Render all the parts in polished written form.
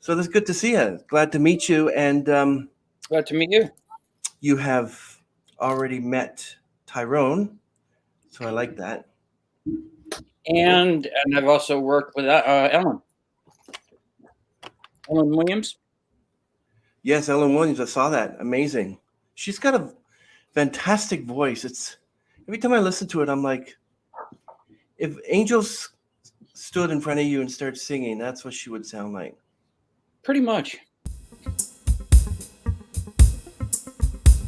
So that's good to see you. Glad to meet you. And Glad to meet you. you have already met Tyrone, so I like that. And I've also worked with Ellen Williams. Yes, Ellen Williams. I saw that. Amazing. She's got a fantastic voice. It's every time I listen to it, I'm like, if angels stood in front of you and started singing, that's what she would sound like. Pretty much.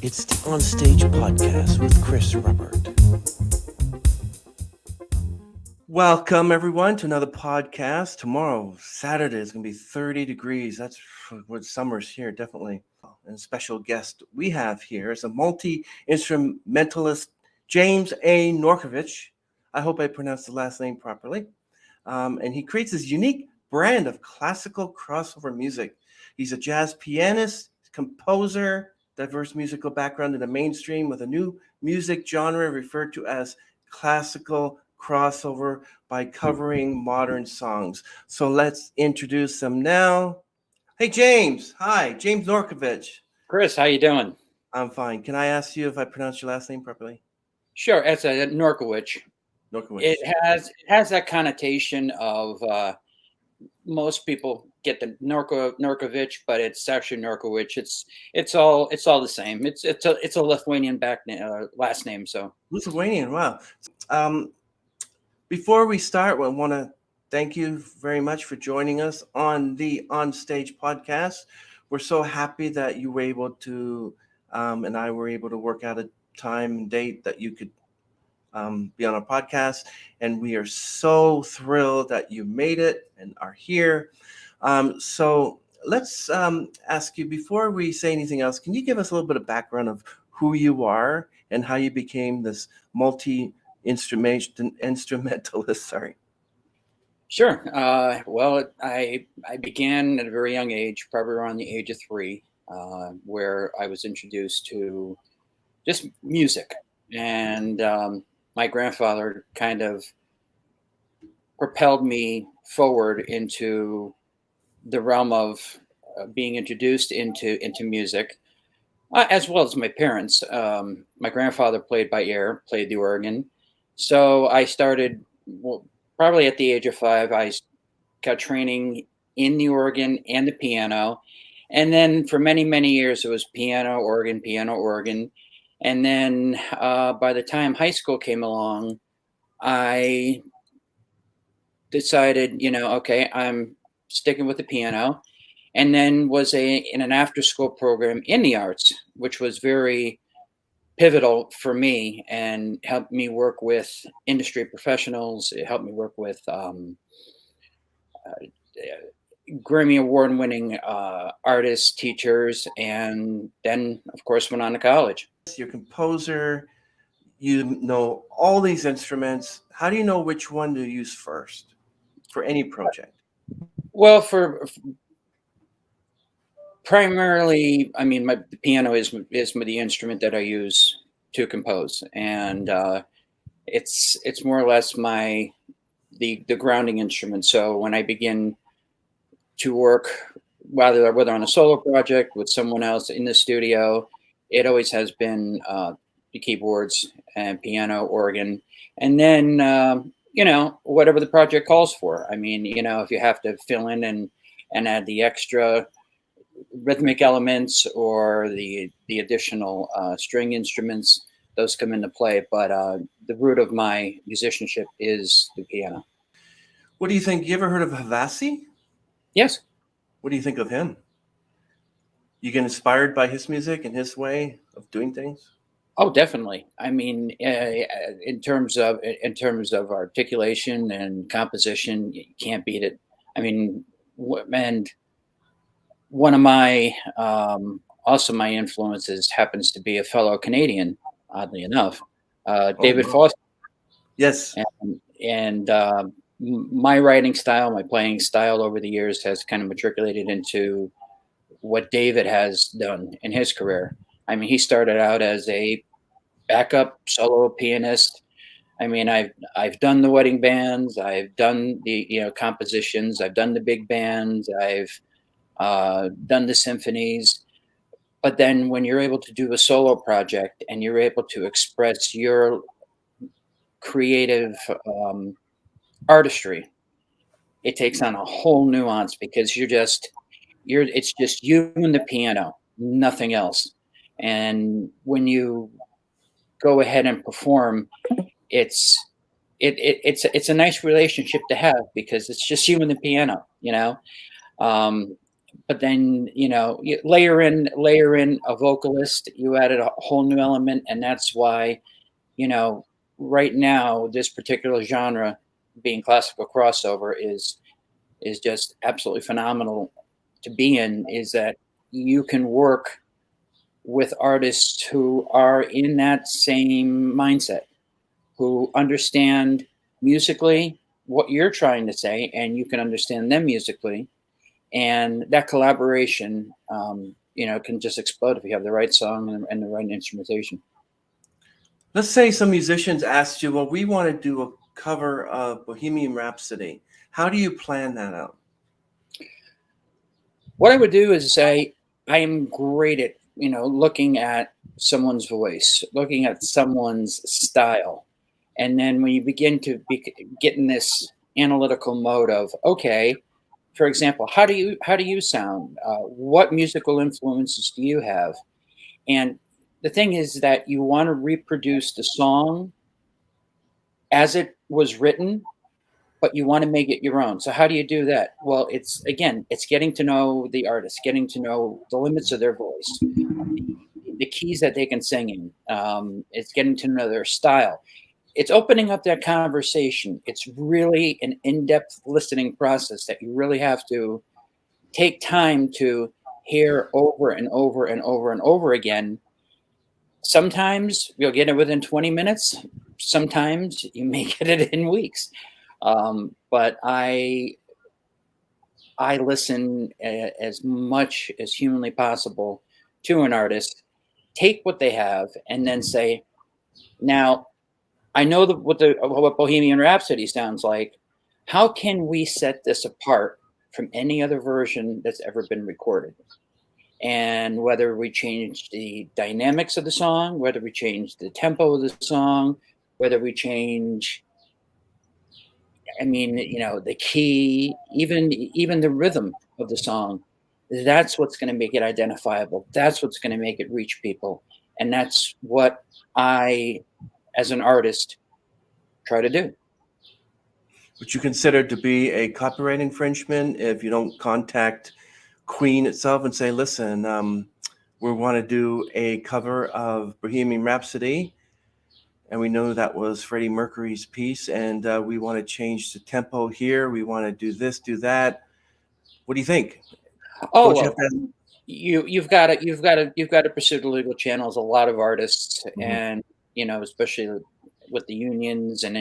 It's the Onstage Podcast with Chris Ruppert. Welcome, everyone, to another podcast. Tomorrow, Saturday, is going to be 30 degrees. That's what summer's here, definitely. And a special guest we have here is a multi-instrumentalist James A. Norkovich. I hope I pronounced the last name properly. And he creates this unique brand of classical crossover music. He's a jazz pianist, composer, diverse musical background in the mainstream with a new music genre referred to as classical crossover by covering modern songs. So let's introduce them now. Hey, James. Hi, James Norkovich. Chris, how you doing? I'm fine. Can I ask you if I pronounced your last name properly? Sure. It's a Norkawich. Norkawich. It has that connotation of most people get the Norkovich, but it's actually Norkawich. It's all the same. It's a Lithuanian last name. So Lithuanian. Wow. Before we start, I want to thank you very much for joining us on the Onstage Podcast. We're so happy that you were able to, and I were able to work out a time and date that you could be on our podcast. And we are so thrilled that you made it and are here. So let's ask you, before we say anything else, can you give us a little bit of background of who you are and how you became this multi-instrumentalist? Sorry. Sure. Well, I began at a very young age, probably around the age of 3, where I was introduced to just music. And my grandfather kind of propelled me forward into the realm of being introduced into music, as well as my parents. My grandfather played by ear, played the organ. So I started, probably at the age of 5, I got training in the organ and the piano. And then for many, many years, it was piano, organ. And then by the time high school came along, I decided, okay, I'm sticking with the piano, and then was in an after-school program in the arts, which was very pivotal for me and helped me work with industry professionals. It helped me work with Grammy Award-winning artists, teachers, and then, of course, went on to college. You're a composer. You know all these instruments. How do you know which one to use first for any project? Well, for primarily, I mean, the piano is the instrument that I use to compose, and it's more or less the grounding instrument. So when I begin to work, whether on a solo project with someone else in the studio, it always has been the keyboards and piano, organ, and then whatever the project calls for. I mean, if you have to fill in and add the extra rhythmic elements or the additional string instruments, those come into play. But the root of my musicianship is the piano. What do you think? You ever heard of Havasi? Yes. What do you think of him? You get inspired by his music and his way of doing things? Oh, definitely. I mean, in terms of articulation and composition, you can't beat it. I mean, and one of my also my influences happens to be a fellow Canadian, oddly enough, David Foster. Yes. And my writing style, my playing style over the years has kind of matriculated into what David has done in his career. I mean, he started out as a backup solo pianist. I mean, I've done the wedding bands, I've done the compositions, I've done the big bands, I've done the symphonies. But then when you're able to do a solo project and you're able to express your creative artistry, it takes on a whole nuance because it's just you and the piano, nothing else. And when you go ahead and perform, it's a nice relationship to have because it's just you and the piano, you know. But then you layer in a vocalist, you added a whole new element, and that's why right now this particular genre, being classical crossover, is just absolutely phenomenal to be in. Is that you can work with artists who are in that same mindset, who understand musically what you're trying to say, and you can understand them musically. And that collaboration, can just explode if you have the right song and the right instrumentation. Let's say some musicians asked you, well, we want to do a cover of Bohemian Rhapsody. How do you plan that out? What I would do is say, I am great at, looking at someone's voice, looking at someone's style. And then when you begin to get in this analytical mode of, okay, for example, how do you sound? What musical influences do you have? And the thing is that you want to reproduce the song as it was written, but you want to make it your own. So how do you do that? Well, it's getting to know the artist, getting to know the limits of their voice, the keys that they can sing in. It's getting to know their style. It's opening up that conversation. It's really an in-depth listening process that you really have to take time to hear over and over and over and over again. Sometimes you'll get it within 20 minutes. Sometimes you may get it in weeks. But I listen as much as humanly possible to an artist, take what they have, and then say, now, I know what Bohemian Rhapsody sounds like. How can we set this apart from any other version that's ever been recorded? And whether we change the dynamics of the song, whether we change the tempo of the song, whether we change, the key, even the rhythm of the song, that's what's going to make it identifiable. That's what's going to make it reach people. And that's what I, as an artist, try to do. Would you consider to be a copyright infringement if you don't contact Queen itself and say, listen, we want to do a cover of Bohemian Rhapsody, and we know that was Freddie Mercury's piece, and we want to change the tempo here. We want to do this, do that. What do you think? Oh, well, you've got to pursue the legal channels. A lot of artists, and especially with the unions and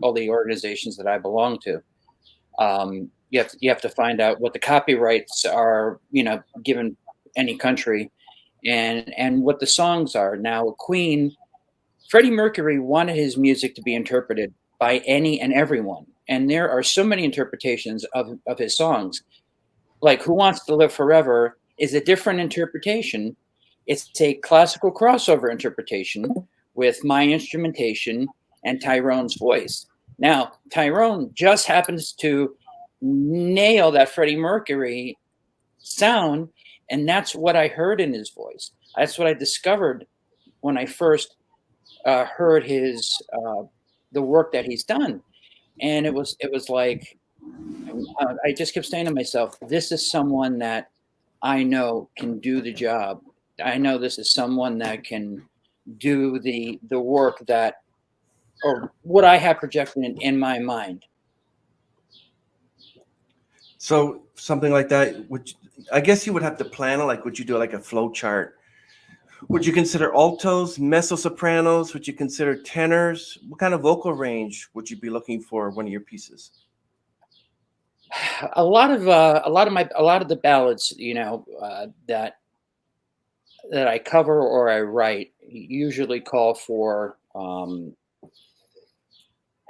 all the organizations that I belong to, you have to find out what the copyrights are, given any country, and what the songs are. Now, Queen, Freddie Mercury wanted his music to be interpreted by any and everyone, and there are so many interpretations of his songs. Like "Who Wants to Live Forever" is a different interpretation. It's a classical crossover interpretation with my instrumentation and Tyrone's voice. Now, Tyrone just happens to nail that Freddie Mercury sound, and that's what I heard in his voice. That's what I discovered when I first heard his the work that he's done, and it was like I just kept saying to myself, "This is someone that I know can do the job. I know this is someone that can do the work that, or what I have projected in my mind." So something like that, I guess you would have to plan it. Like, would you do like a flow chart? Would you consider altos, mezzo-sopranos? Would you consider tenors? What kind of vocal range would you be looking for one of your pieces? A lot of the ballads, that I cover or I write, usually call for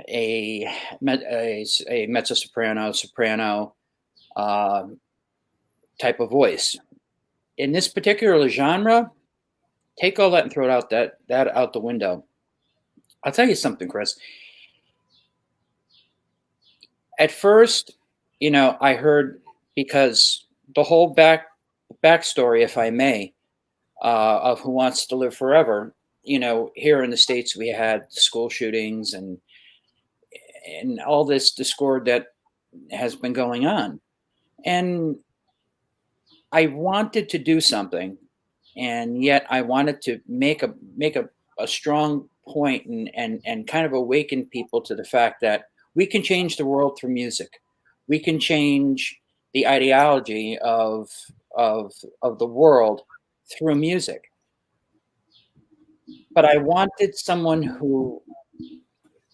a mezzo-soprano, soprano, type of voice. In this particular genre, take all that and throw it out that out the window. I'll tell you something, Chris. At first, I heard, because the whole backstory, if I may, of Who Wants to Live Forever. Here in the States, we had school shootings and all this discord that has been going on. And I wanted to do something, and yet I wanted to make a strong point and kind of awaken people to the fact that we can change the world through music. We can change the ideology of the world through music. But I wanted someone who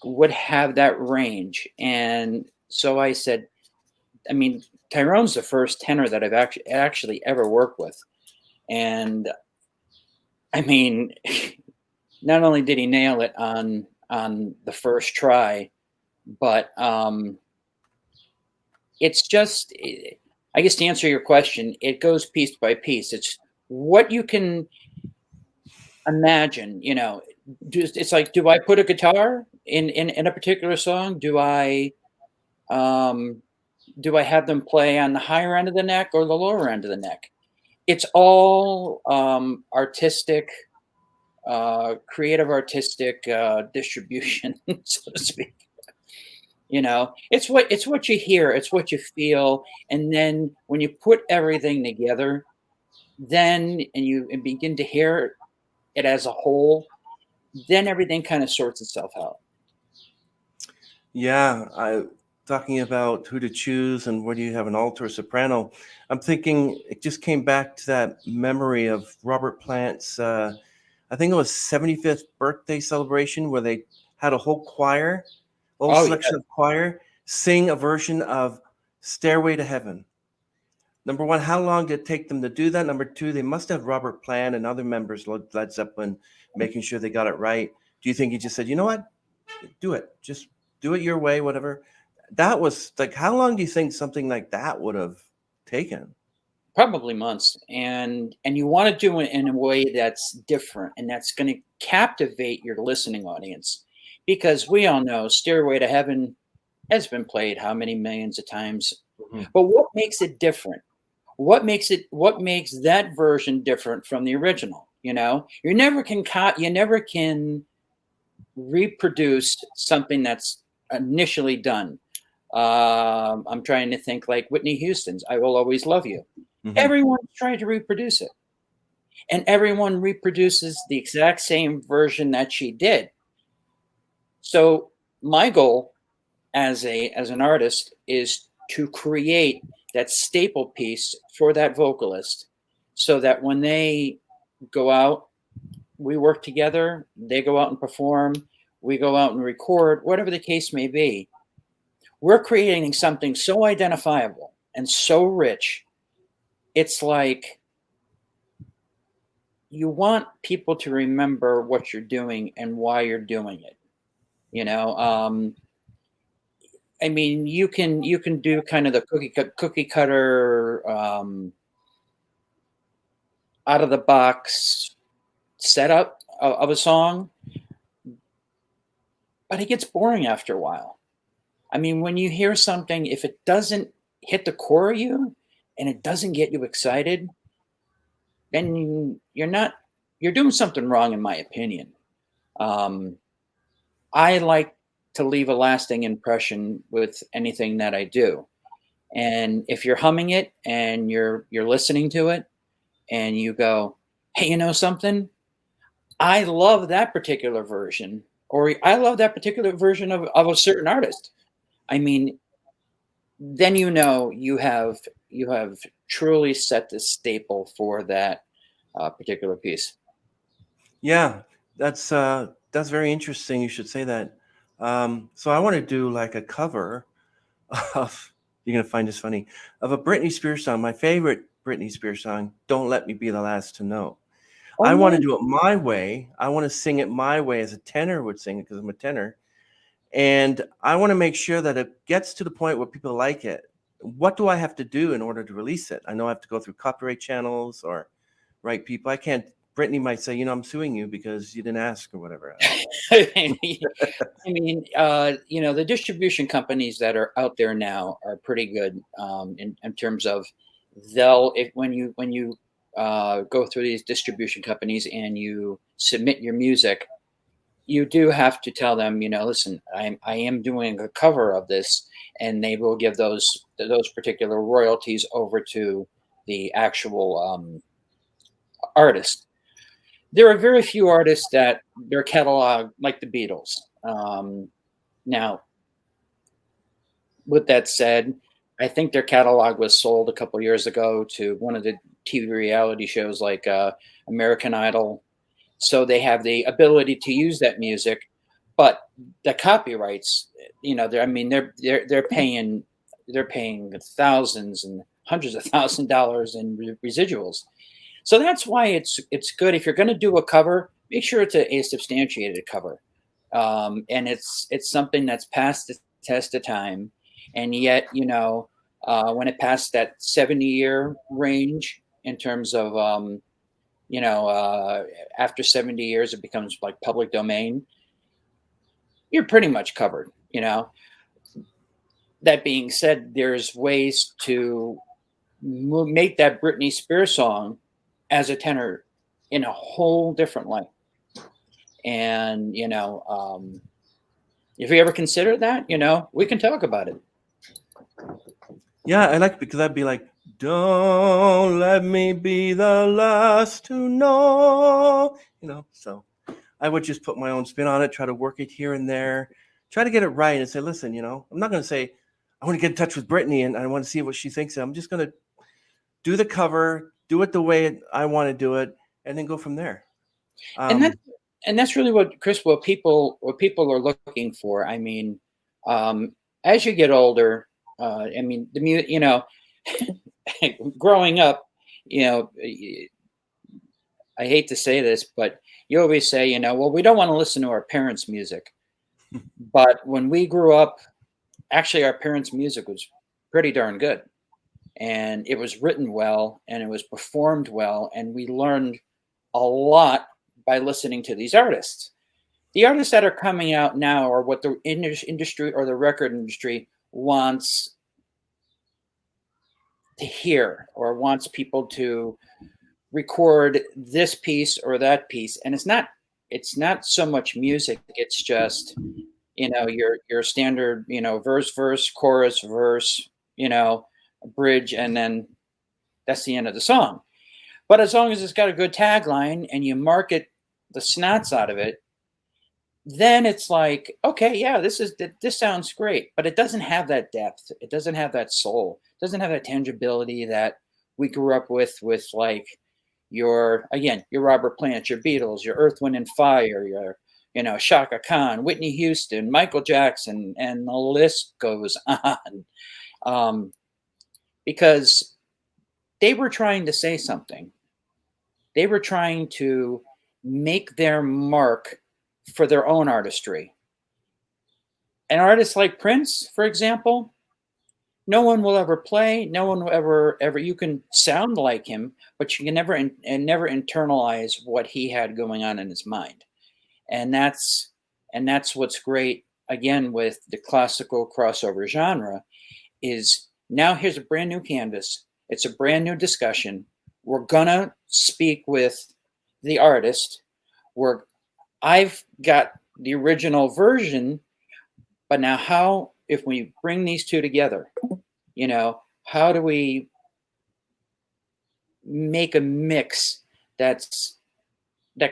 would have that range. And so I said, Tyrone's the first tenor that I've actually ever worked with. And not only did he nail it on the first try, but it's just, I guess, to answer your question, it goes piece by piece. It's what you can imagine. It's like, do I put a guitar in a particular song? Do I have them play on the higher end of the neck or the lower end of the neck? It's all artistic, creative artistic distribution, so to speak. It's what you hear, it's what you feel, and then when you put everything together, and you begin to hear it as a whole, then everything kind of sorts itself out. Yeah, talking about who to choose and whether you have an alto or soprano, I'm thinking it just came back to that memory of Robert Plant's, I think it was 75th birthday celebration, where they had a whole choir, selection of choir, sing a version of Stairway to Heaven. Number one, how long did it take them to do that? Number two, they must have Robert Plant and other members, Led Zeppelin, making sure they got it right. Do you think he just said, you know what, do it, just do it your way, whatever? That was like, how long do you think something like that would have taken? Probably months. And you want to do it in a way that's different and that's going to captivate your listening audience. Because we all know Stairway to Heaven has been played how many millions of times. Mm-hmm. But what makes it different? What makes that version different from the original? You never can reproduce something that's initially done. I'm trying to think, like Whitney Houston's I Will Always Love You. Mm-hmm. Everyone's trying to reproduce it. And everyone reproduces the exact same version that she did. So my goal as an artist is to create that staple piece for that vocalist, so that when they go out, we work together, they go out and perform, we go out and record, whatever the case may be. We're creating something so identifiable and so rich. It's like you want people to remember what you're doing and why you're doing it. You can do kind of the cookie cutter, out of the box setup of a song, but it gets boring after a while. When you hear something, if it doesn't hit the core of you and it doesn't get you excited, then you're doing something wrong, in my opinion. I like to leave a lasting impression with anything that I do. And if you're humming it and you're listening to it and you go, hey, you know something? I love that particular version, or I love that particular version of a certain artist. Then you have truly set the staple for that particular piece. Yeah, that's very interesting. You should say that. So I want to do like a cover of, you're going to find this funny, of a Britney Spears song, my favorite Britney Spears song, Don't Let Me Be the Last to Know. I want to do it my way. I want to sing it my way as a tenor would sing it, because I'm a tenor. And I want to make sure that it gets to the point where people like it. what do I have to do in order to release it? I know I have to go through copyright channels or write people. I can't. Brittany might say, I'm suing you because you didn't ask or whatever. I mean, the distribution companies that are out there now are pretty good in terms of when you go through these distribution companies and you submit your music, you do have to tell them, listen, I am doing a cover of this, and they will give those particular royalties over to the actual artist. There are very few artists that their catalog, like the Beatles. Now, with that said, I think their catalog was sold a couple years ago to one of the TV reality shows like American Idol. So they have the ability to use that music, but the copyrights, they're paying thousands and hundreds of $1,000s in residuals. So that's why it's good if you're going to do a cover, make sure it's a substantiated cover, and it's something that's passed the test of time, and yet when it passed that 70-year range in terms of after 70 years it becomes like public domain, you're pretty much covered. That being said, there's ways to make that Britney Spears song as a tenor in a whole different light. And, if you ever consider that, we can talk about it. Yeah, I like, because I'd be like, don't let me be the last to know, so I would just put my own spin on it, try to work it here and there, try to get it right and say, listen, I'm not going to say, I want to get in touch with Brittany and I want to see what she thinks. I'm just going to do the cover, do it the way I want to do it, and then go from there. And that's really what people are looking for. I mean, as you get older, growing up, I hate to say this, but you always say, well, we don't want to listen to our parents' music. But when we grew up, actually, our parents' music was pretty darn good. And it was written well, and it was performed well, and we learned a lot by listening to these artists. The artists that are coming out now are what the industry or the record industry wants to hear, or wants people to record this piece or that piece. And it's not so much music, it's just your standard verse, chorus, verse, bridge, and then that's the end of the song. But as long as it's got a good tagline and you market the snots out of it, then it's like, okay, yeah, this sounds great, but it doesn't have that depth. It doesn't have that soul. It doesn't have that tangibility that we grew up with like your Robert Plant, your Beatles, your Earth, Wind and Fire, your Chaka Khan, Whitney Houston, Michael Jackson, and the list goes on. Because they were trying to say something. They were trying to make their mark for their own artistry. An artist like Prince, for example, no one will ever play. No one will ever. You can sound like him, but you can never internalize what he had going on in his mind. And that's what's great, again, with the classical crossover genre, is now here's a brand new canvas. It's a brand new discussion. We're gonna speak with the artist. I've got the original version, but now if we bring these two together, how do we make a mix that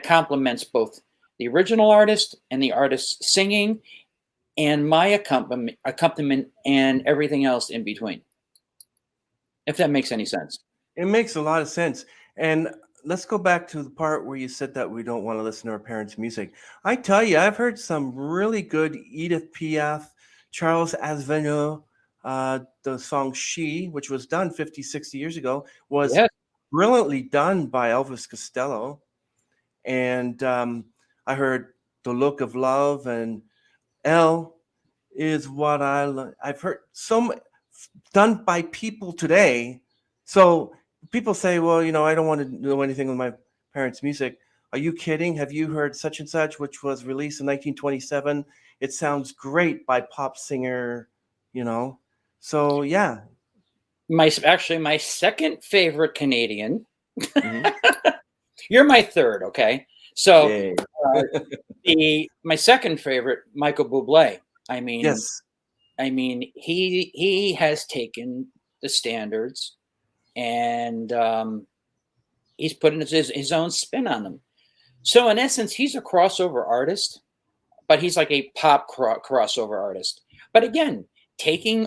complements both the original artist and the artist singing and my accompaniment and everything else in between? If that makes any sense. It makes a lot of sense. And let's go back to the part where you said that we don't want to listen to our parents' music. I tell you, I've heard some really good Edith Piaf, Charles Aznavour. The song She, which was done 50, 60 years ago, was brilliantly done by Elvis Costello. And I heard The Look of Love and L is What I Love. I've heard done by people today. So people say, well, I don't want to do anything with my parents' music. Are you kidding? Have you heard such and such, which was released in 1927? It sounds great by pop singer, So yeah. My second favorite Canadian. Mhm. You're my third, okay? So Yay. my second favorite, Michael Bublé. Yes. He has taken the standards and he's putting his own spin on them. So in essence, he's a crossover artist, but he's like a pop crossover artist. But again, taking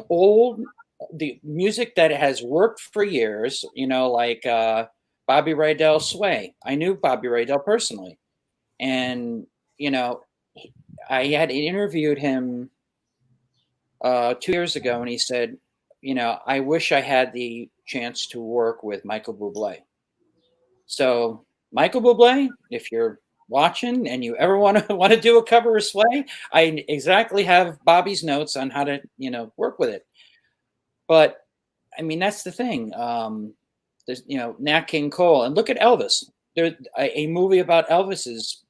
the music that has worked for years, like Bobby Rydell Sway. I knew Bobby Rydell personally. And, I had interviewed him 2 years ago, and he said, I wish I had the chance to work with Michael Bublé. So Michael Bublé, if you're watching and you ever want to do a cover of Sway, I exactly have Bobby's notes on how to, work with it. But that's the thing. There's, Nat King Cole, and look at Elvis. There's a movie about Elvis is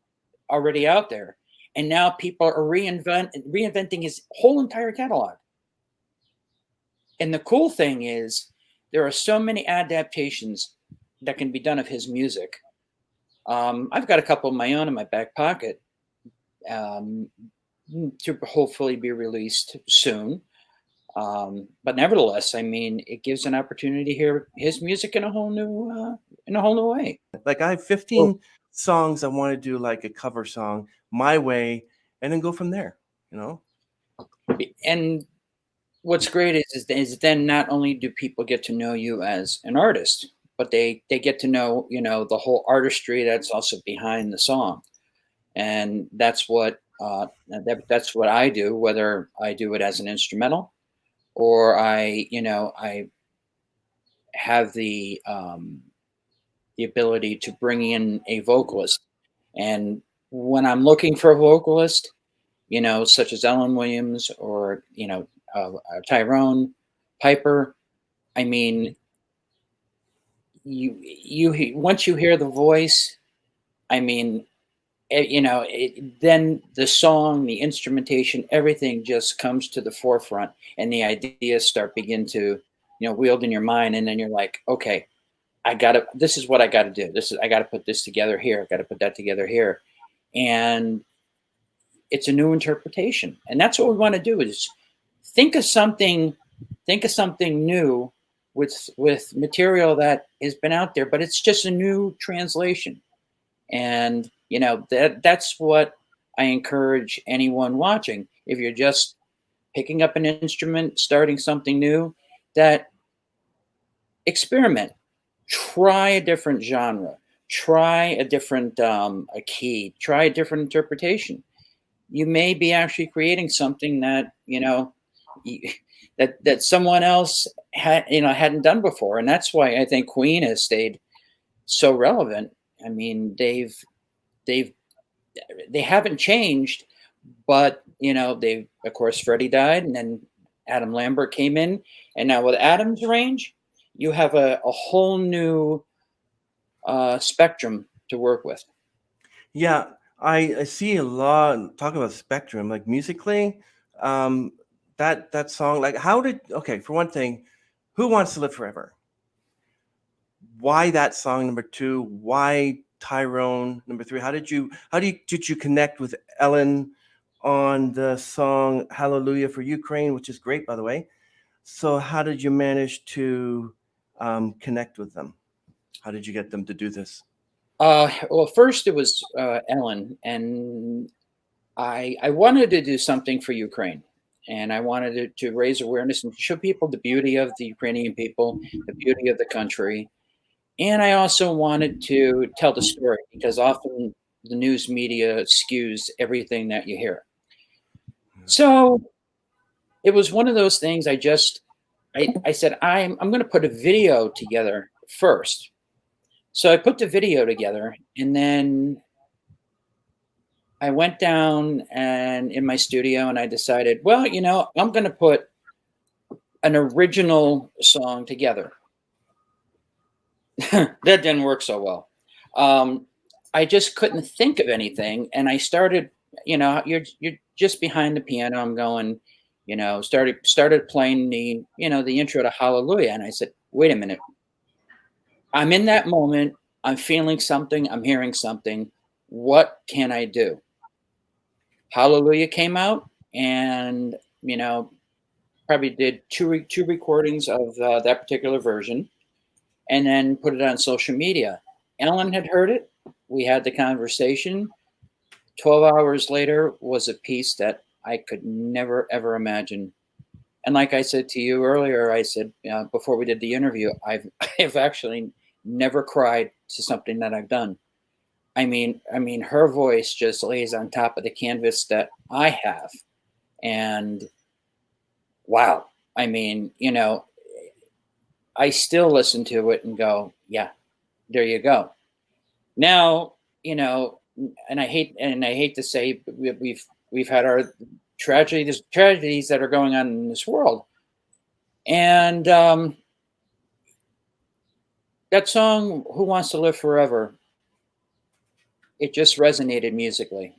already out there. And now people are reinventing his whole entire catalog. And the cool thing is there are so many adaptations that can be done of his music. I've got a couple of my own in my back pocket to hopefully be released soon. But nevertheless, it gives an opportunity to hear his music in a whole new way. Like I have 15 songs I want to do, like a cover song my way, and then go from there, And what's great is then not only do people get to know you as an artist, but they get to know, the whole artistry that's also behind the song. And that's what I do, whether I do it as an instrumental or I have the ability to bring in a vocalist. And when I'm looking for a vocalist, such as Ellen Williams or, Tyrone Piper, you once you hear the voice, then the song, the instrumentation, everything just comes to the forefront, and the ideas begin to, wield in your mind, and then you're like, okay, this is what I got to do. I got to put this together here. I got to put that together here, and it's a new interpretation, and that's what we want to do is think of something new with material that has been out there, but it's just a new translation. And that's what I encourage anyone watching. If you're just picking up an instrument, starting something new, that experiment, try a different genre, try a different a key, try a different interpretation. You may be actually creating something that that someone else hadn't done before, and that's why I think Queen has stayed so relevant. They haven't changed, but they, of course, Freddie died, and then Adam Lambert came in, and now with Adam's range, you have a whole new spectrum to work with. Yeah, I see a lot talking about spectrum, like musically. That song, like for one thing, Who Wants to Live Forever? Why that song, number 2? Why Tyrone, number 3? Did you connect with Ellen on the song Hallelujah for Ukraine, which is great, by the way? So how did you manage to connect with them? How did you get them to do this? Well, first it was Ellen, and I wanted to do something for Ukraine, and I wanted to raise awareness and show people the beauty of the Ukrainian people, the beauty of the country. And I also wanted to tell the story, because often the news media skews everything that you hear. So it was one of those things. I said, I'm going to put a video together first. So I put the video together, and then I went down and in my studio, and I decided, well, I'm going to put an original song together. That didn't work so well. I just couldn't think of anything, and I started, you're just behind the piano. I'm going, started playing the intro to Hallelujah, and I said, wait a minute, I'm in that moment. I'm feeling something. I'm hearing something. What can I do? Hallelujah came out, and probably did two recordings of that particular version, and then put it on social media. Ellen had heard it. We had the conversation. 12 hours later was a piece that I could never, ever imagine. And like I said to you earlier, I said, before we did the interview, I've actually never cried to something that I've done. I mean, her voice just lays on top of the canvas that I have. And wow. I mean, I still listen to it and go, yeah, there you go. Now, and I hate to say, we've had our tragedies that are going on in this world, and that song, "Who Wants to Live Forever," it just resonated musically,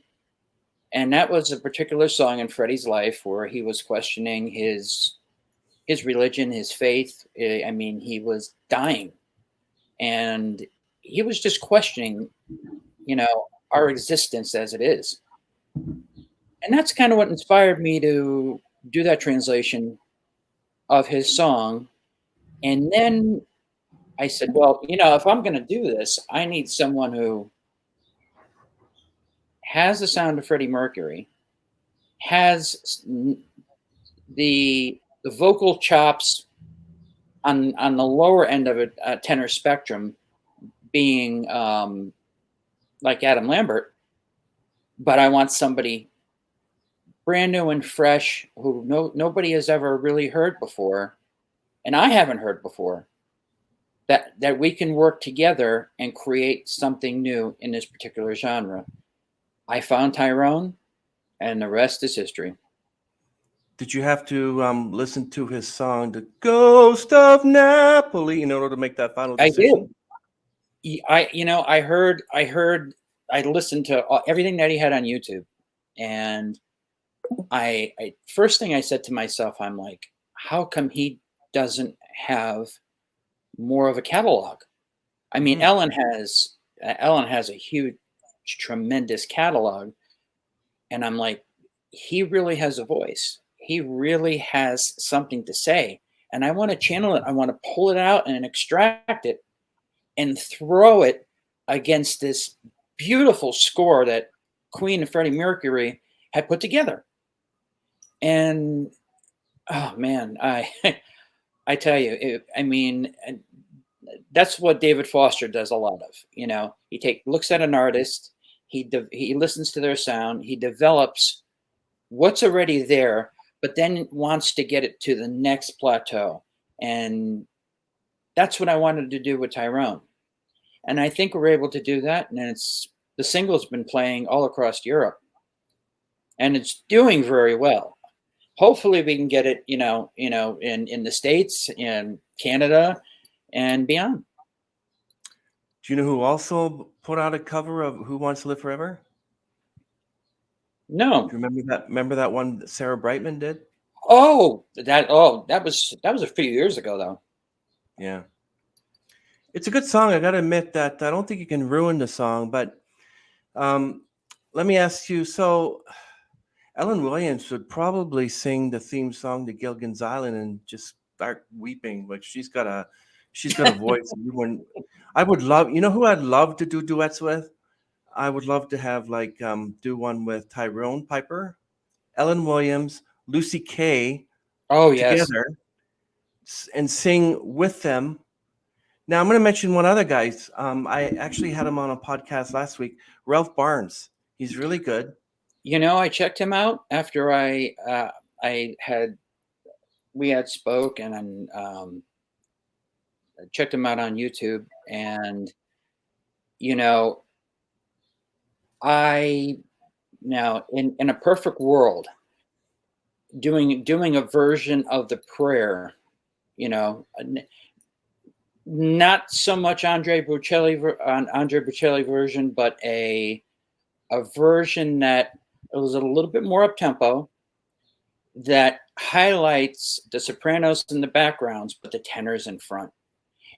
and that was a particular song in Freddie's life where he was questioning his religion, his faith. I mean, he was dying, and he was just questioning, our existence as it is. And that's kind of what inspired me to do that translation of his song. And then I said, well, if I'm going to do this, I need someone who has the sound of Freddie Mercury, has the vocal chops on the lower end of a tenor spectrum, being like Adam Lambert, but I want somebody brand new and fresh who nobody has ever really heard before, and I haven't heard before, that we can work together and create something new in this particular genre. I found Tyrone, and the rest is history. Did you have to listen to his song, "The Ghost of Napoli," in order to make that final decision? I did. I listened to everything that he had on YouTube, and I first thing I said to myself, I'm like, how come he doesn't have more of a catalog? I mean, Ellen has a huge, tremendous catalog, and I'm like, he really has a voice. He really has something to say, and I want to channel it. I want to pull it out and extract it and throw it against this beautiful score that Queen and Freddie Mercury had put together. And oh man, I tell you, that's what David Foster does a lot of. He looks at an artist, he listens to their sound, he develops what's already there, but then wants to get it to the next plateau. And that's what I wanted to do with Tyrone. And I think we're able to do that. And the single's been playing all across Europe, and it's doing very well. Hopefully we can get it, in the States, in Canada, and beyond. Do you know who also put out a cover of "Who Wants to Live Forever"? No. Do you remember that one that Sarah Brightman did? That was a few years ago, though. Yeah. It's a good song. I got to admit that I don't think you can ruin the song, but let me ask you. So Ellen Williams would probably sing the theme song to Gilligan's Island and just start weeping, but she's got a voice. I would love, who I'd love to do duets with? I would love to have do one with Tyrone Piper, Ellen Williams, Lucy Kay, together, and sing with them. Now I'm going to mention one other guy. I actually had him on a podcast last week, Ralph Barnes. He's really good. I checked him out after we had spoke, and I checked him out on YouTube, and now in a perfect world, doing a version of the prayer, not so much Andre Bocelli version, but a version that was a little bit more up tempo, that highlights the sopranos in the backgrounds, but the tenors in front,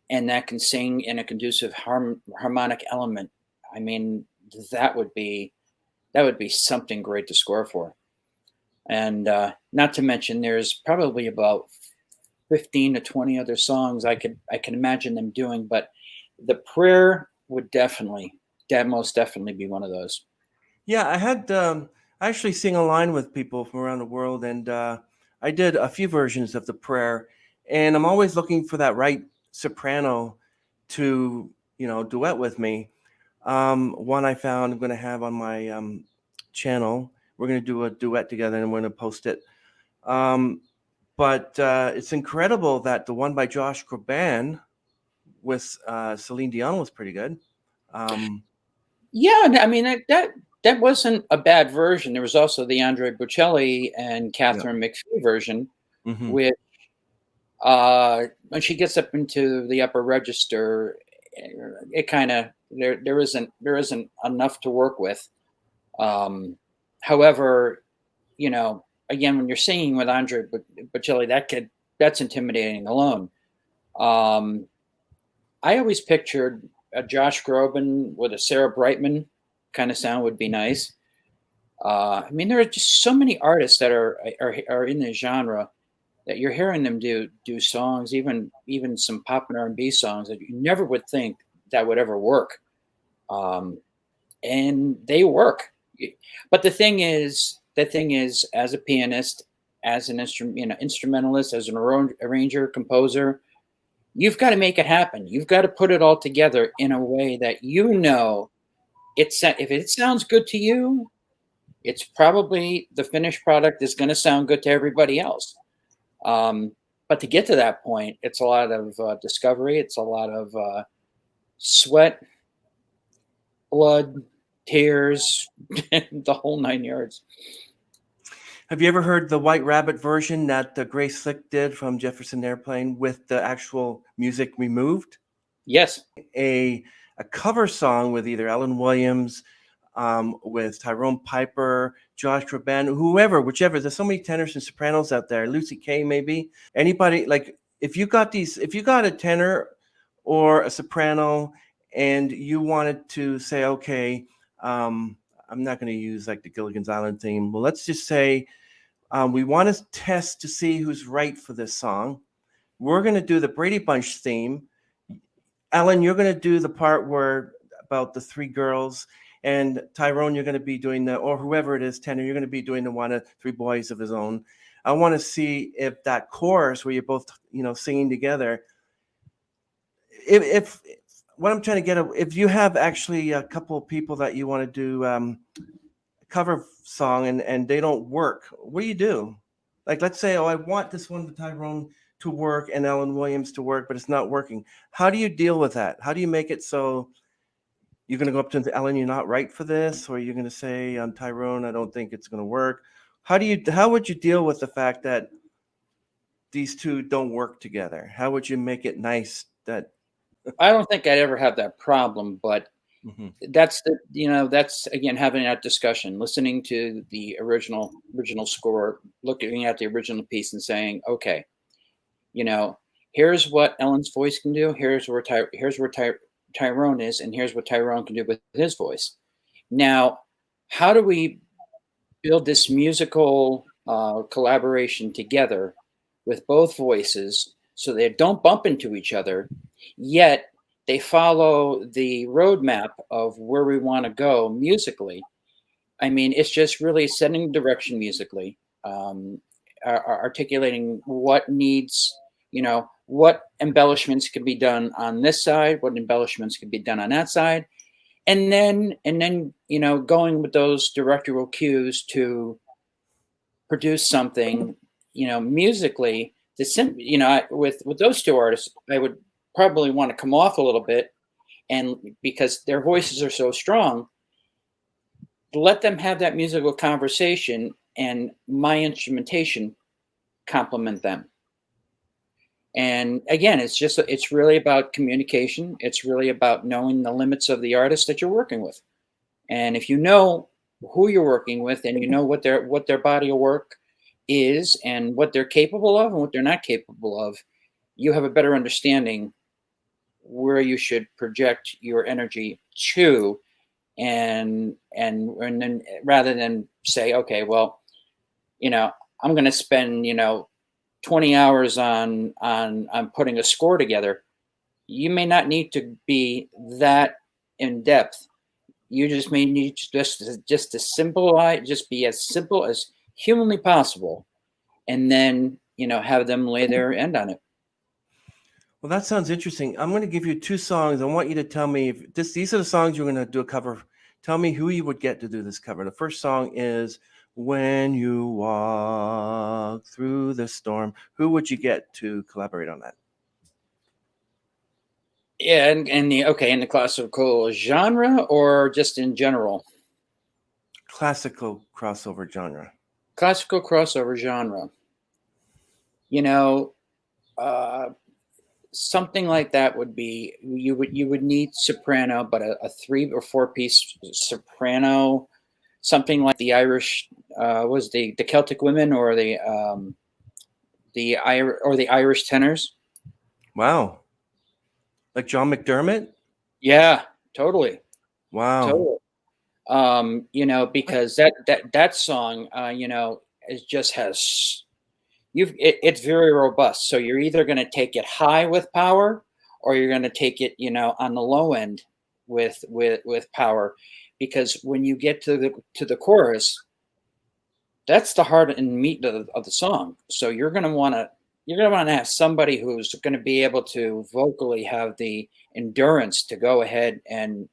and that can sing in a conducive harmonic element. I mean, that would be something great to score for. And not to mention, there's probably about 15 to 20 other songs I can imagine them doing, but the prayer would most definitely be one of those. Yeah, I had I actually sing a line with people from around the world, and I did a few versions of the prayer, and I'm always looking for that right soprano to duet with me. One I found I'm going to have on my channel. We're going to do a duet together, and we're going to post it. But it's incredible that the one by Josh Groban with Celine Dion was pretty good. Yeah, I mean that wasn't a bad version. There was also the Andre Bocelli and Catherine McPhee version, which when she gets up into the upper register, it kind of there isn't enough to work with. However, again, when you're singing with Andre Bocelli, that's intimidating alone. I always pictured a Josh Groban with a Sarah Brightman kind of sound would be nice. I mean, there are just so many artists that are in the genre that you're hearing them do songs, even some pop and R&B songs that you never would think that would ever work. And they work. But the thing is, as a pianist, as an instrumentalist, as an arranger, composer, you've got to make it happen. You've got to put it all together in a way that if it sounds good to you, it's probably the finished product is going to sound good to everybody else. But to get to that point, it's a lot of discovery. It's a lot of sweat, blood, tears, the whole 9 yards. Have you ever heard the White Rabbit version that Grace Slick did from Jefferson Airplane with the actual music removed? Yes. A cover song with either Ellen Williams, with Tyrone Piper, Josh Groban, whichever. There's so many tenors and sopranos out there. Lucy Kay, maybe. Anybody, like, if you got a tenor or a soprano and you wanted to say, okay, I'm not going to use like the Gilligan's Island theme. Well, let's just say we want to test to see who's right for this song. We're going to do the Brady Bunch theme. Ellen, you're going to do the part where about the three girls, and Tyrone, you're going to be doing or whoever it is, tenor, you're going to be doing the one of three boys of his own. I want to see if that chorus where you're both, singing together. If what I'm trying to get at, if you have actually a couple of people that you want to do a cover song and they don't work, what do you do? Like, let's say, I want this one with Tyrone to work and Ellen Williams to work, but it's not working. How do you deal with that? How do you make it so you're going to go up to Ellen, you're not right for this, or you're going to say, Tyrone, I don't think it's going to work. How would you deal with the fact that these two don't work together? How would you make it nice that? I don't think I'd ever have that problem, but that's again, having that discussion, listening to the original score, looking at the original piece and saying, okay, here's what Ellen's voice can do. Here's where Tyrone is, and here's what Tyrone can do with his voice. Now, how do we build this musical collaboration together with both voices so they don't bump into each other, yet they follow the roadmap of where we want to go musically? I mean, it's just really setting direction musically, articulating what needs, what embellishments can be done on this side, what embellishments can be done on that side, and then going with those directorial cues to produce something, musically. With those two artists, I would probably want to come off a little bit, and because their voices are so strong, let them have that musical conversation and my instrumentation complement them. And again, it's really about communication. It's really about knowing the limits of the artist that you're working with. And if you know who you're working with, and you know what their body of work is, and what they're capable of and what they're not capable of, you have a better understanding where you should project your energy to, and then rather than say, okay, well, I'm going to spend 20 hours on putting a score together. You may not need to be that in depth. You just may need just to simplify, just be as simple as humanly possible, and then have them lay their end on it. Well, that sounds interesting. I'm going to give you 2 songs. I want you to tell me if these are the songs you're going to do a cover. Tell me who you would get to do this cover. The first song is When You Walk Through the Storm. Who would you get to collaborate on that? Yeah, and in the classical genre, or just in general? Classical crossover genre. Classical crossover genre. Something like that would be, you would need soprano, but a 3 or 4 piece soprano, something like the Irish, was the Celtic women, or the Irish tenors. Wow. Like John McDermott? Yeah, totally. Wow. Totally. Because that song, it just has, it's very robust. So you're either going to take it high with power, or you're going to take it, on the low end with power, because when you get to the chorus, that's the heart and meat of the song. So you're going to want to have somebody who's going to be able to vocally have the endurance to go ahead and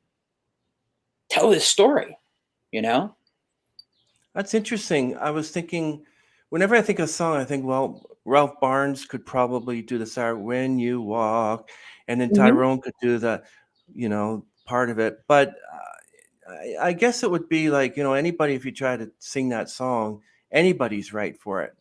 tell this story. That's interesting. I was thinking, whenever I think of a song, I think, well, Ralph Barnes could probably do the start When You Walk, and then Tyrone could do the, part of it. But I guess it would be like, anybody, if you try to sing that song, anybody's right for it.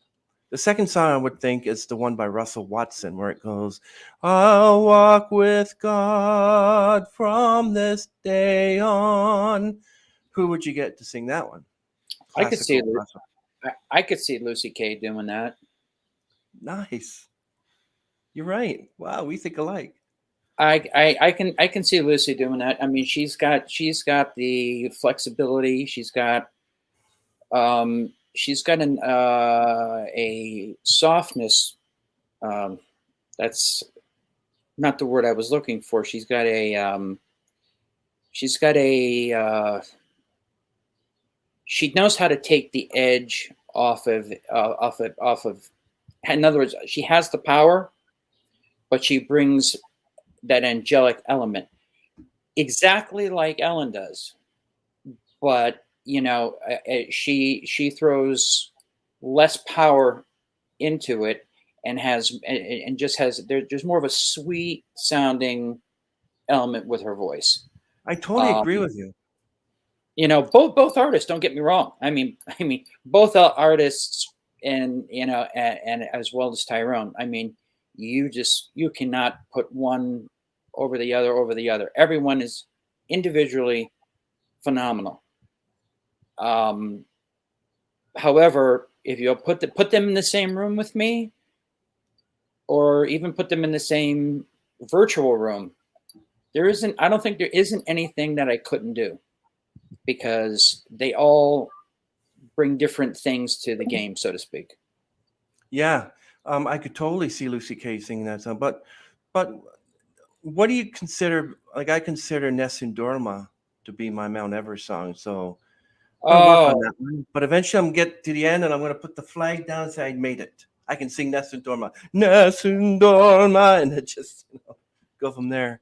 The second song I would think is the one by Russell Watson, where it goes, I'll walk with God from this day on. Who would you get to sing that one? I could see Lucy Kay doing that. Nice. You're right. Wow, we think alike. I can see Lucy doing that. I mean, she's got the flexibility. She's got a softness. That's not the word I was looking for. She's got a she knows how to take the edge off of. In other words, she has the power, but she brings that angelic element, exactly like Ellen does. But she throws less power into it, and there's more of a sweet sounding element with her voice. I totally agree with you. Both artists, don't get me wrong. I mean, both artists, and as well as Tyrone. I mean, you cannot put one over the other. Everyone is individually phenomenal. However, if you put them in the same room with me, or even put them in the same virtual room, I don't think there isn't anything that I couldn't do, because they all bring different things to the game, so to speak. Yeah, I could totally see Lucy Kay singing that song. But what do you consider? Like, I consider Nessun Dorma to be my Mount Everest song. So I'm gonna work on that one. But eventually, I'm gonna get to the end, and I'm gonna put the flag down and say I made it. I can sing Nessun Dorma, and it just go from there.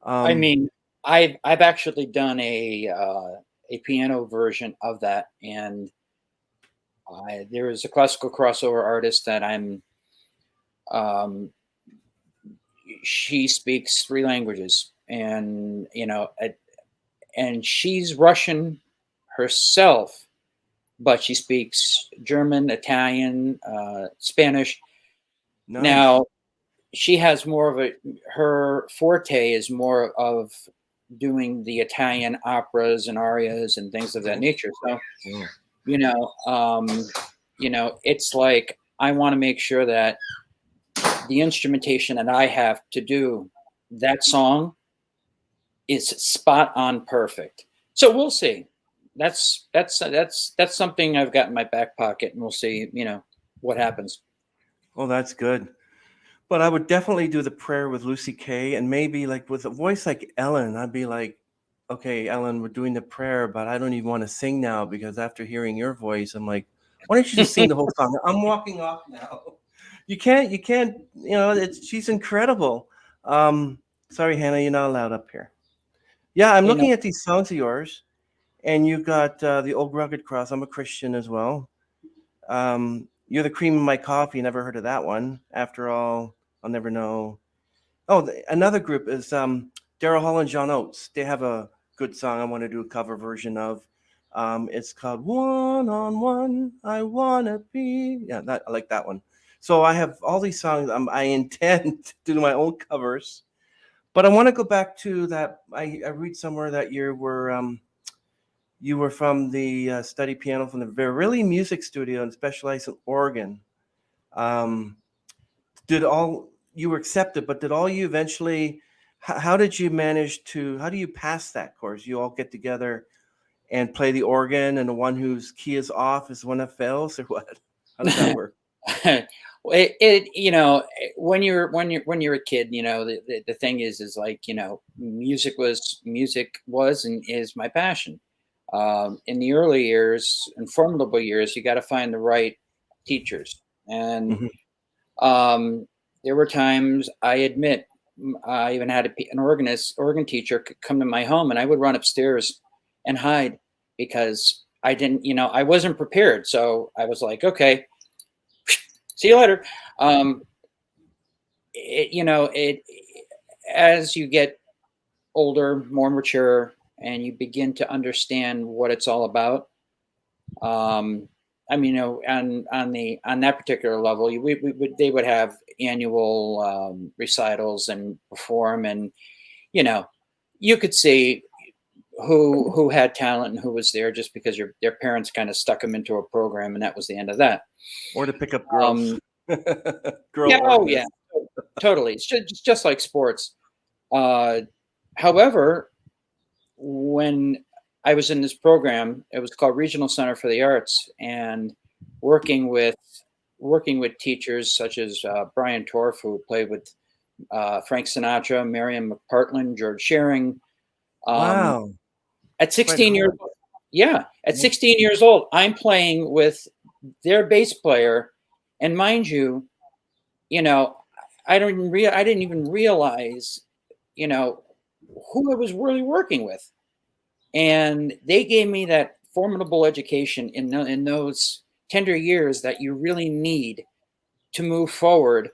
I mean, I've actually done a piano version of that, and there is a classical crossover artist that I'm. She speaks 3 languages, and she's Russian herself, but she speaks German, Italian, Spanish. Nice. Now, she has more of her forte is more of doing the Italian operas and arias and things of that nature. So, it's like, I want to make sure that the instrumentation that I have to do that song is spot on perfect. So we'll see. That's something I've got in my back pocket, and we'll see, what happens. Oh, that's good. But I would definitely do the prayer with Lucy Kay, and maybe like with a voice like Ellen, I'd be like, okay, Ellen, we're doing the prayer, but I don't even want to sing now, because after hearing your voice, I'm like, why don't you just sing the whole song? I'm walking off now. You can't, she's incredible. Sorry, Hannah, you're not allowed up here. Yeah, I'm looking at these songs of yours, and you got the Old Rugged Cross. I'm a Christian as well. You're the Cream in My Coffee. Never heard of that one. After All, I'll Never Know. Oh, another group is Daryl Hall and John Oates. They have a good song I want to do a cover version of. It's called One on One, I Wanna Be. Yeah, I like that one. So I have all these songs. I intend to do my own covers. But I want to go back to that. I read somewhere that you were from the study piano from the Verrilli Music Studio and specialized in organ. You were accepted, but did all you eventually, how did you manage to, how do you pass that course? You all get together and play the organ, and the one whose key is off is the one that fails, or what? How does that work? When you're a kid, the thing is like, music was and is my passion. In the early years and formidable years, you got to find the right teachers. And there were times, I admit, I even had an organ teacher come to my home, and I would run upstairs and hide, because I didn't, I wasn't prepared. So I was like, okay, see you later. As you get older, more mature, and you begin to understand what it's all about. On that particular level, they would have annual recitals and perform, and you could see who had talent and who was there just because their parents kind of stuck them into a program, and that was the end of that. Or to pick up girls. Yeah, totally. It's just like sports. However, when I was in this program, it was called Regional Center for the Arts, and working with teachers such as Brian Torf, who played with Frank Sinatra, Marion McPartland, George Shearing. Wow. At 16 years old, at 16 years old, I'm playing with their bass player, and mind you, I didn't even realize, who I was really working with. And they gave me that formidable education in those tender years that you really need to move forward.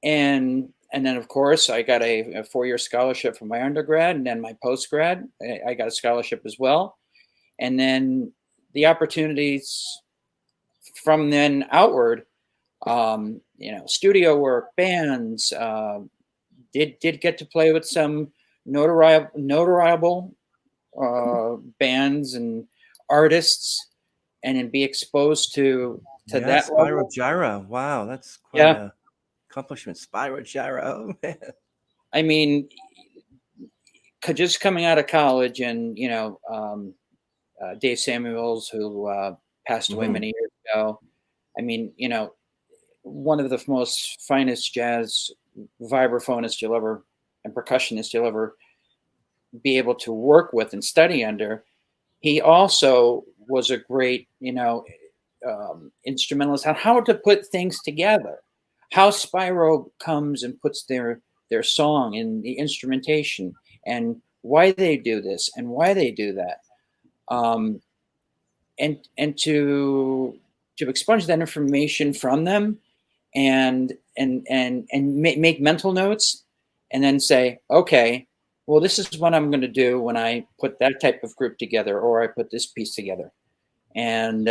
And then, of course, I got a 4-year scholarship for my undergrad, and then my postgrad, I got a scholarship as well. And then the opportunities from then outward, studio work, bands, did get to play with some notable bands and artists, and then be exposed to that. Spyro Gyra. Wow, that's quite an accomplishment. Spyro Gyra. Man. I mean, just coming out of college, and Dave Samuels, who passed away many years ago. I mean, one of the most finest jazz vibraphonists and percussionists you'll ever be able to work with and study under. He also was a great, instrumentalist on how to put things together, how Spyro comes and puts their song in the instrumentation, and why they do this and why they do that. And to expunge that information from them, and make mental notes, and then say, okay, well, this is what I'm going to do when I put that type of group together, or I put this piece together. And,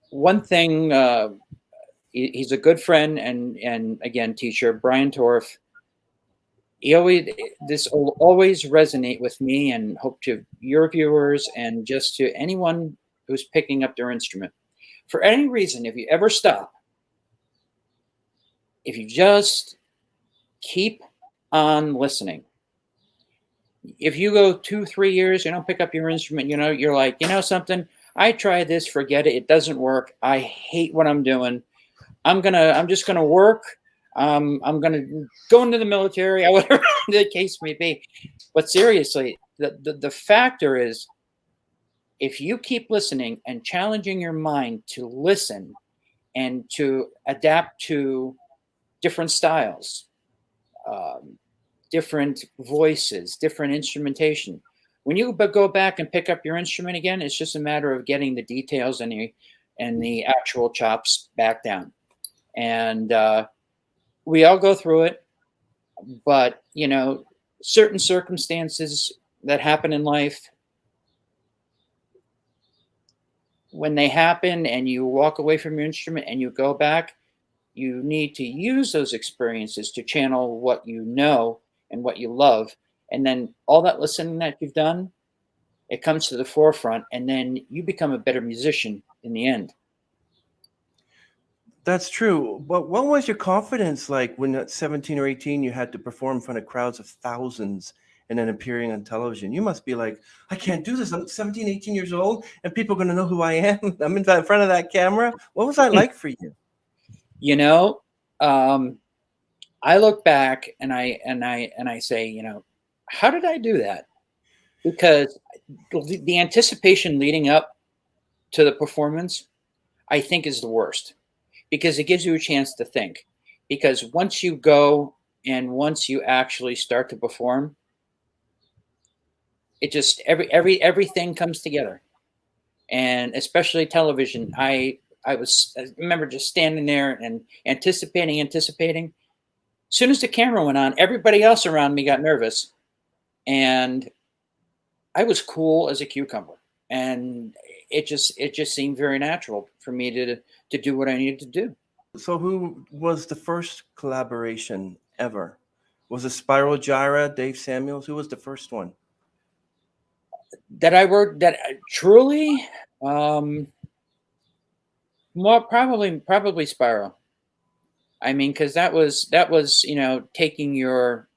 one thing, he's a good friend and again, teacher, Brian Torf. This will always resonate with me, and hope to your viewers and just to anyone who's picking up their instrument. For any reason, if you ever stop, if you just keep on listening, if you go 2-3 years, you don't pick up your instrument, you're like, something, I tried this, forget it. It doesn't work. I hate what I'm doing. I'm just gonna work. I'm gonna go into the military, whatever the case may be. But seriously, the factor is, if you keep listening and challenging your mind to listen and to adapt to different styles, different voices, different instrumentation. When you go back and pick up your instrument again, it's just a matter of getting the details and the actual chops back down. And we all go through it, but certain circumstances that happen in life, when they happen and you walk away from your instrument and you go back, you need to use those experiences to channel what you know and what you love. And then all that listening that you've done, it comes to the forefront, and then you become a better musician in the end. That's true. But what was your confidence like when at 17 or 18 you had to perform in front of crowds of thousands and then appearing on television? You must be like, I can't do this. I'm 17, 18 years old and people are going to know who I am. I'm in front of that camera. What was that like for you? I look back and I say, how did I do that? Because the anticipation leading up to the performance, I think, is the worst, because it gives you a chance to think. Because once you go and once you actually start to perform, it just everything comes together. And especially television, I remember just standing there and anticipating. As soon as the camera went on, everybody else around me got nervous, and I was cool as a cucumber. And it just seemed very natural for me to do what I needed to do. So who was the first collaboration ever? Was it Spiral Gyra, Dave Samuels? Who was the first one? That I worked, that truly, more probably Spiral. I mean, because that was taking your,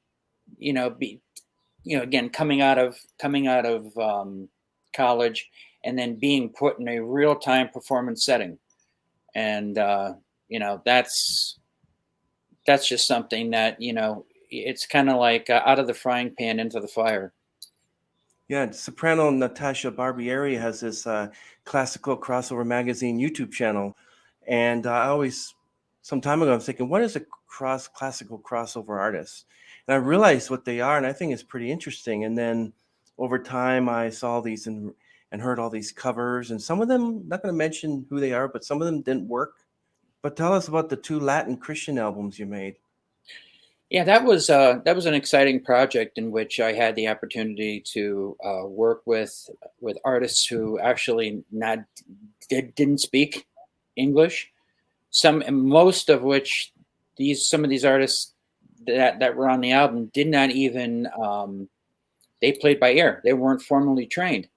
again, coming out of college, and then being put in a real-time performance setting. And that's just something that, it's kind of like out of the frying pan into the fire. Yeah, soprano Natasha Barbieri has this classical crossover magazine YouTube channel. And I always, some time ago, I was thinking, what is a classical crossover artist? And I realized what they are, and I think it's pretty interesting. And then over time, I saw these and heard all these covers, and some of them, not going to mention who they are, but some of them didn't work. But tell us about the 2 Latin Christian albums you made. Yeah, that was an exciting project in which I had the opportunity to work with artists who actually didn't speak English. Most of which some of these artists that were on the album did not even they played by ear. They weren't formally trained,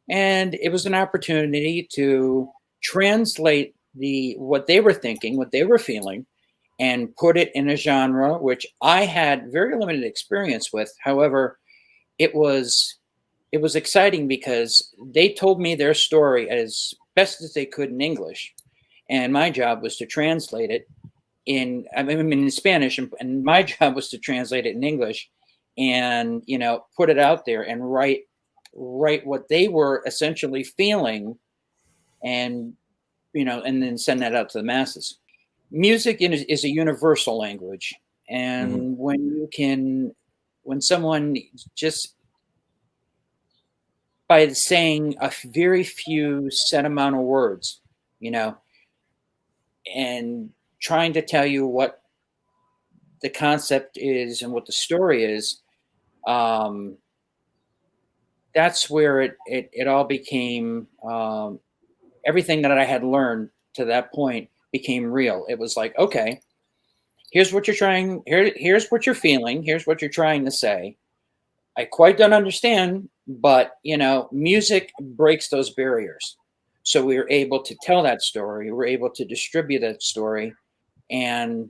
and it was an opportunity to translate what they were thinking, what they were feeling, and put it in a genre which I had very limited experience with. However, it was exciting because they told me their story as best as they could in English, and my job was to translate it in Spanish, and my job was to translate it in English, and put it out there and write what they were essentially feeling, and and then send that out to the masses. Music is a universal language, and when someone just by saying a very few set amount of words, and trying to tell you what the concept is and what the story is, that's where it all became, everything that I had learned to that point became real. It was like, okay, here's what you're trying, here's what you're feeling, here's what you're trying to say. I quite don't understand, but music breaks those barriers. So we were able to tell that story. We were able to distribute that story, and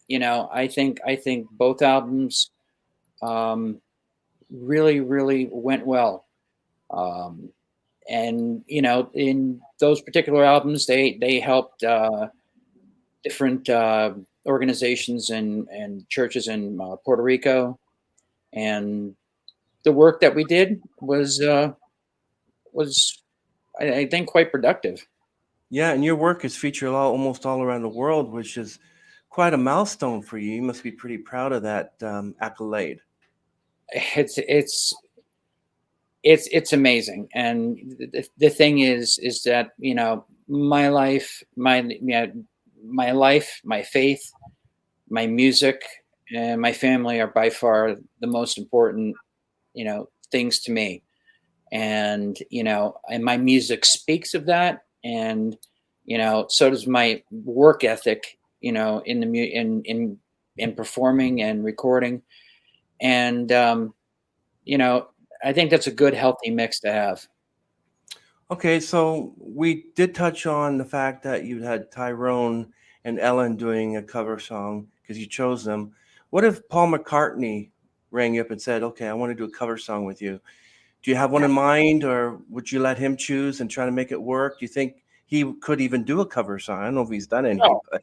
I think both albums really, really went well. Um, and in those particular albums, they helped different organizations and churches in Puerto Rico, and the work that we did was I think quite productive. Yeah, and your work is featured almost all around the world, which is quite a milestone for you. You must be pretty proud of that accolade. It's amazing, and the thing is that my life, my life, my faith, my music, and my family are by far the most important things to me. And and my music speaks of that, and so does my work ethic, in the in performing and recording. And I think that's a good healthy mix to have. Okay, so we did touch on the fact that you had Tyrone and Ellen doing a cover song because you chose them. What if Paul McCartney rang you up and said, "Okay, I want to do a cover song with you"? Do you have one in mind, or would you let him choose and try to make it work? Do you think he could even do a cover song? I don't know if he's done any, Oh, but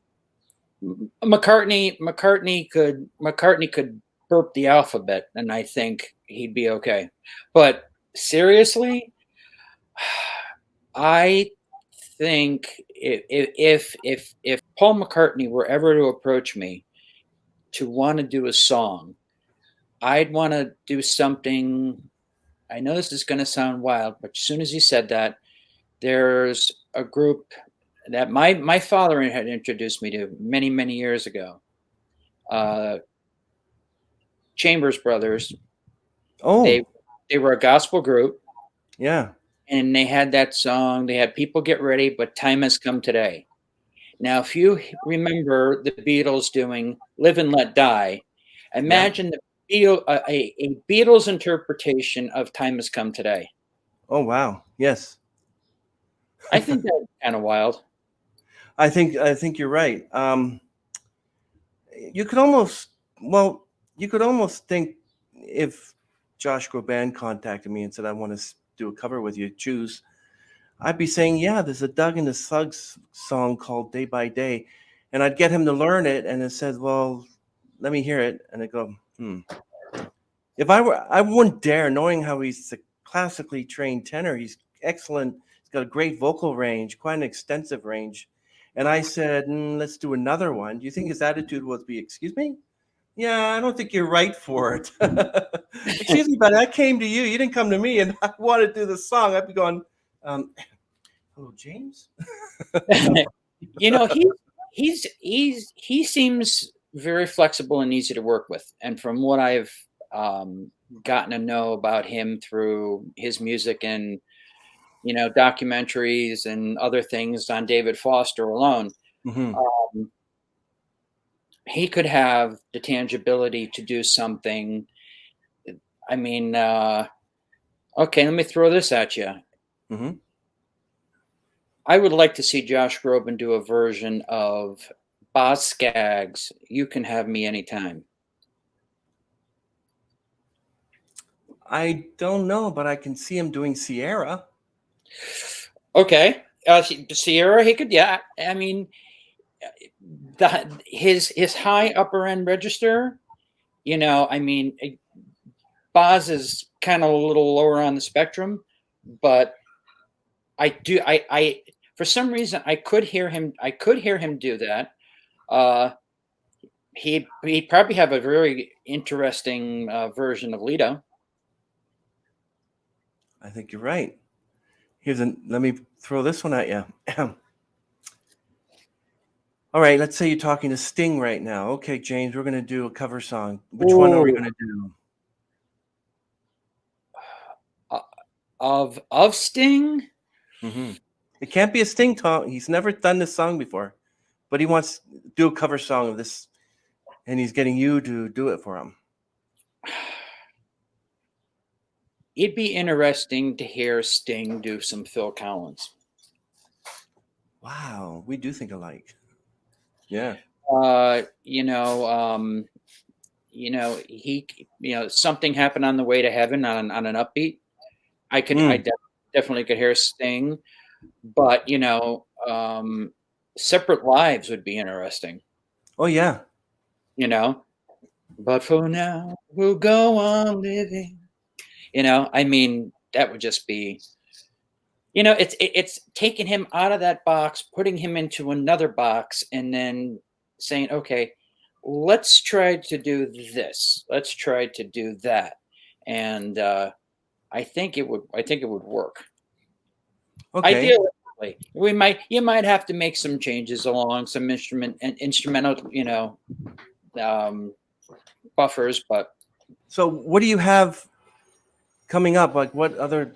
McCartney could burp the alphabet, and I think he'd be okay. But seriously, I think if Paul McCartney were ever to approach me to want to do a song, I'd want to do something. I know this is going to sound wild, but as soon as he said that, there's a group that my father had introduced me to many years ago. Uh, Chambers Brothers. oh, They were a gospel group, yeah, and they had that song. They had "People Get Ready," but "Time Has Come Today." Now, if you remember the Beatles doing "Live and Let Die," imagine a Beatles interpretation of "Time Has Come Today." oh wow, yes. I think that's kind of wild. I think you're right. You could almost, well, you could almost think if Josh Groban contacted me and said, "I want to do a cover with you, choose," I'd be saying, "Yeah, there's a Doug and the Suggs song called Day by Day." And I'd get him to learn it. And it said, "Well, let me hear it." And I go, If I wouldn't dare, knowing how he's a classically trained tenor. He's excellent. He's got a great vocal range, quite an extensive range. And I said, let's do another one. Do you think his attitude would be, "Excuse me? Yeah, I don't think you're right for it." "Excuse me, but I came to you. You didn't come to me, and I want to do the song." I'd be going, "Hello, James." You know, he seems very flexible and easy to work with. And from what I've gotten to know about him through his music and documentaries and other things on David Foster alone, Mhm. he could have the tangibility to do something. I mean, okay, let me throw this at you. Mhm. I would like to see Josh Groban do a version of Boz Scaggs' "You Can Have Me Anytime." I don't know, but I can see him doing Sierra. Okay, Sierra, he could, yeah. I mean, his high upper end register. I mean, Boz is kind of a little lower on the spectrum, but I for some reason I could hear him do that. He'd probably have a very interesting version of Lido. I think you're right. Let me throw this one at you. All right, let's say you're talking to Sting right now. "Okay, James, we're going to do a cover song. Which one are we Ooh. going to do?" Of Sting. Mm-hmm. It can't be a Sting song. He's never done this song before, but he wants to do a cover song of this, and he's getting you to do it for him. It'd be interesting to hear Sting do some Phil Collins. Wow, we do think alike. Yeah. Something happened on the way to heaven on an upbeat. I definitely could hear Sting, but Separate Lives would be interesting. Oh yeah. But for now we'll go on living. That would just be, it's taking him out of that box, putting him into another box, and then saying, okay, let's try to do this. Let's try to do that. And I think it would work. Okay. Ideally, you might have to make some changes along some instrumental, buffers, but. So what do you have coming up? Like what other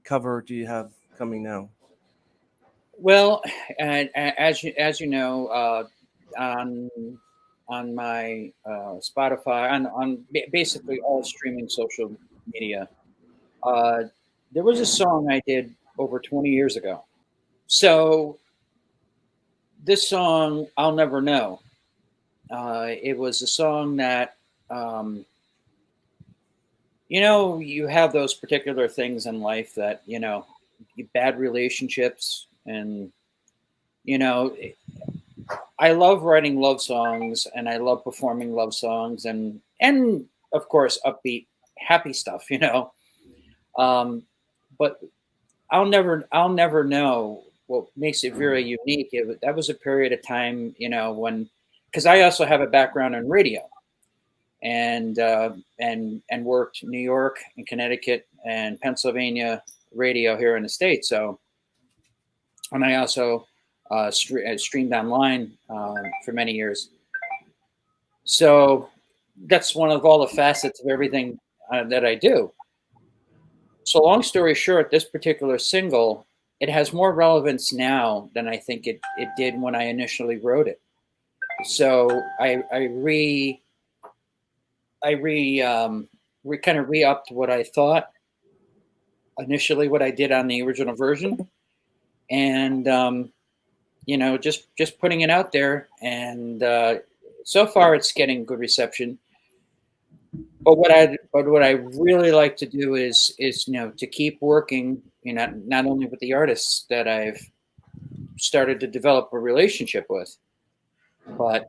cover do you have coming now? Well, as you know, on my Spotify, on basically all streaming social media, there was a song I did over 20 years ago. So this song, I'll Never Know. It was a song that, you have those particular things in life that, bad relationships, and, I love writing love songs, and I love performing love songs, and of course, upbeat, happy stuff, but I'll never know what makes it very unique. That was a period of time, because I also have a background in radio, and worked New York and Connecticut and Pennsylvania radio here in the States. So, and I also streamed online for many years. So that's one of all the facets of everything that I do. So long story short, this particular single, it has more relevance now than I think it did when I initially wrote it. So I kind of re-upped what I thought initially, what I did on the original version, and just putting it out there, and so far it's getting good reception. But what I really like to do is to keep working, not only with the artists that I've started to develop a relationship with, but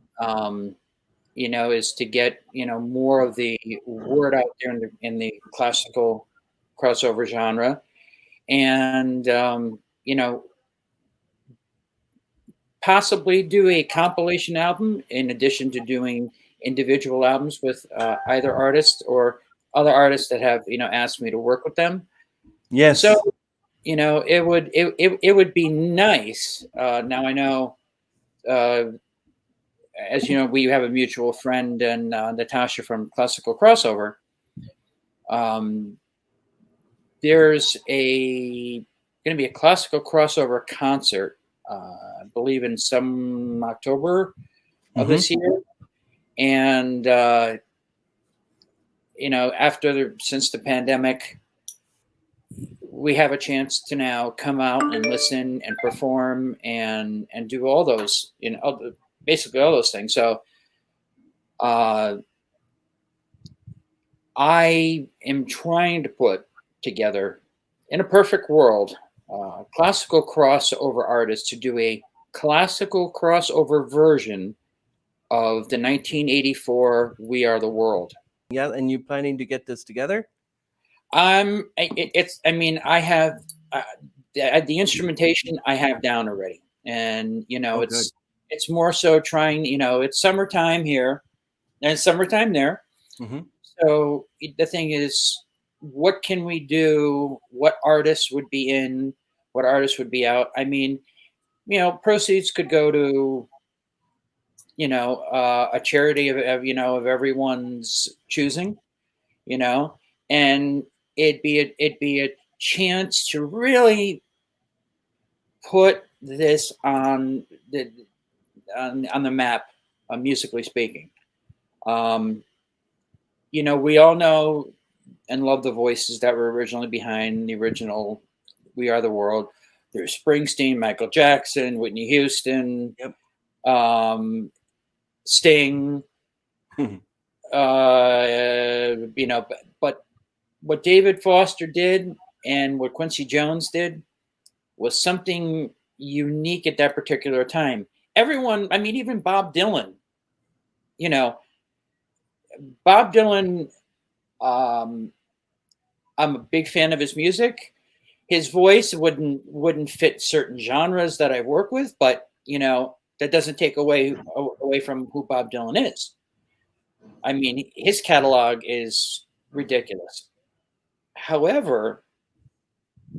is to get more of the word out there in the classical crossover genre, and possibly do a compilation album in addition to doing individual albums with either artists or other artists that have asked me to work with them. Yes. So it would be nice. Now I know, as you know, we have a mutual friend, and Natasha from Classical Crossover. There's going to be a Classical Crossover concert, I believe in some October of this year. And, since the pandemic, we have a chance to now come out and listen and perform and do all those, basically all those things. So I am trying to put together, in a perfect world, classical crossover artists to do a classical crossover version of the 1984 We Are the World. Yeah, and you planning to get this together? I have the instrumentation I have down already, and it's more so trying. It's summertime here, and it's summertime there. Mm-hmm. So the thing is, what can we do? What artists would be in? What artists would be out? Proceeds could go to a charity of everyone's choosing, and it'd be a chance to really put this on the map, musically speaking. We all know and love the voices that were originally behind the original "We Are the World." There's Springsteen, Michael Jackson, Whitney Houston, Yep. Sting. But what David Foster did and what Quincy Jones did was something unique at that particular time. Everyone, I mean, even Bob Dylan, Bob Dylan, I'm a big fan of his music. His voice wouldn't fit certain genres that I work with, but that doesn't take away from who Bob Dylan is. I mean, his catalog is ridiculous. However,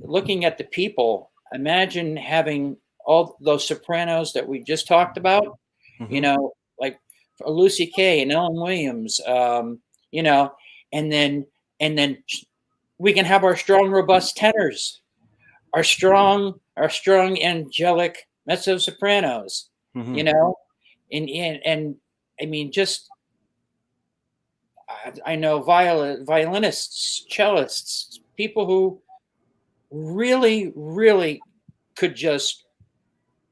looking at the people, imagine having all those sopranos that we just talked about, like Lucy Kay and Ellen Williams, and then we can have our strong, robust tenors, our strong angelic mezzo sopranos, and I mean, just I know violinists, cellists, people who really, really could just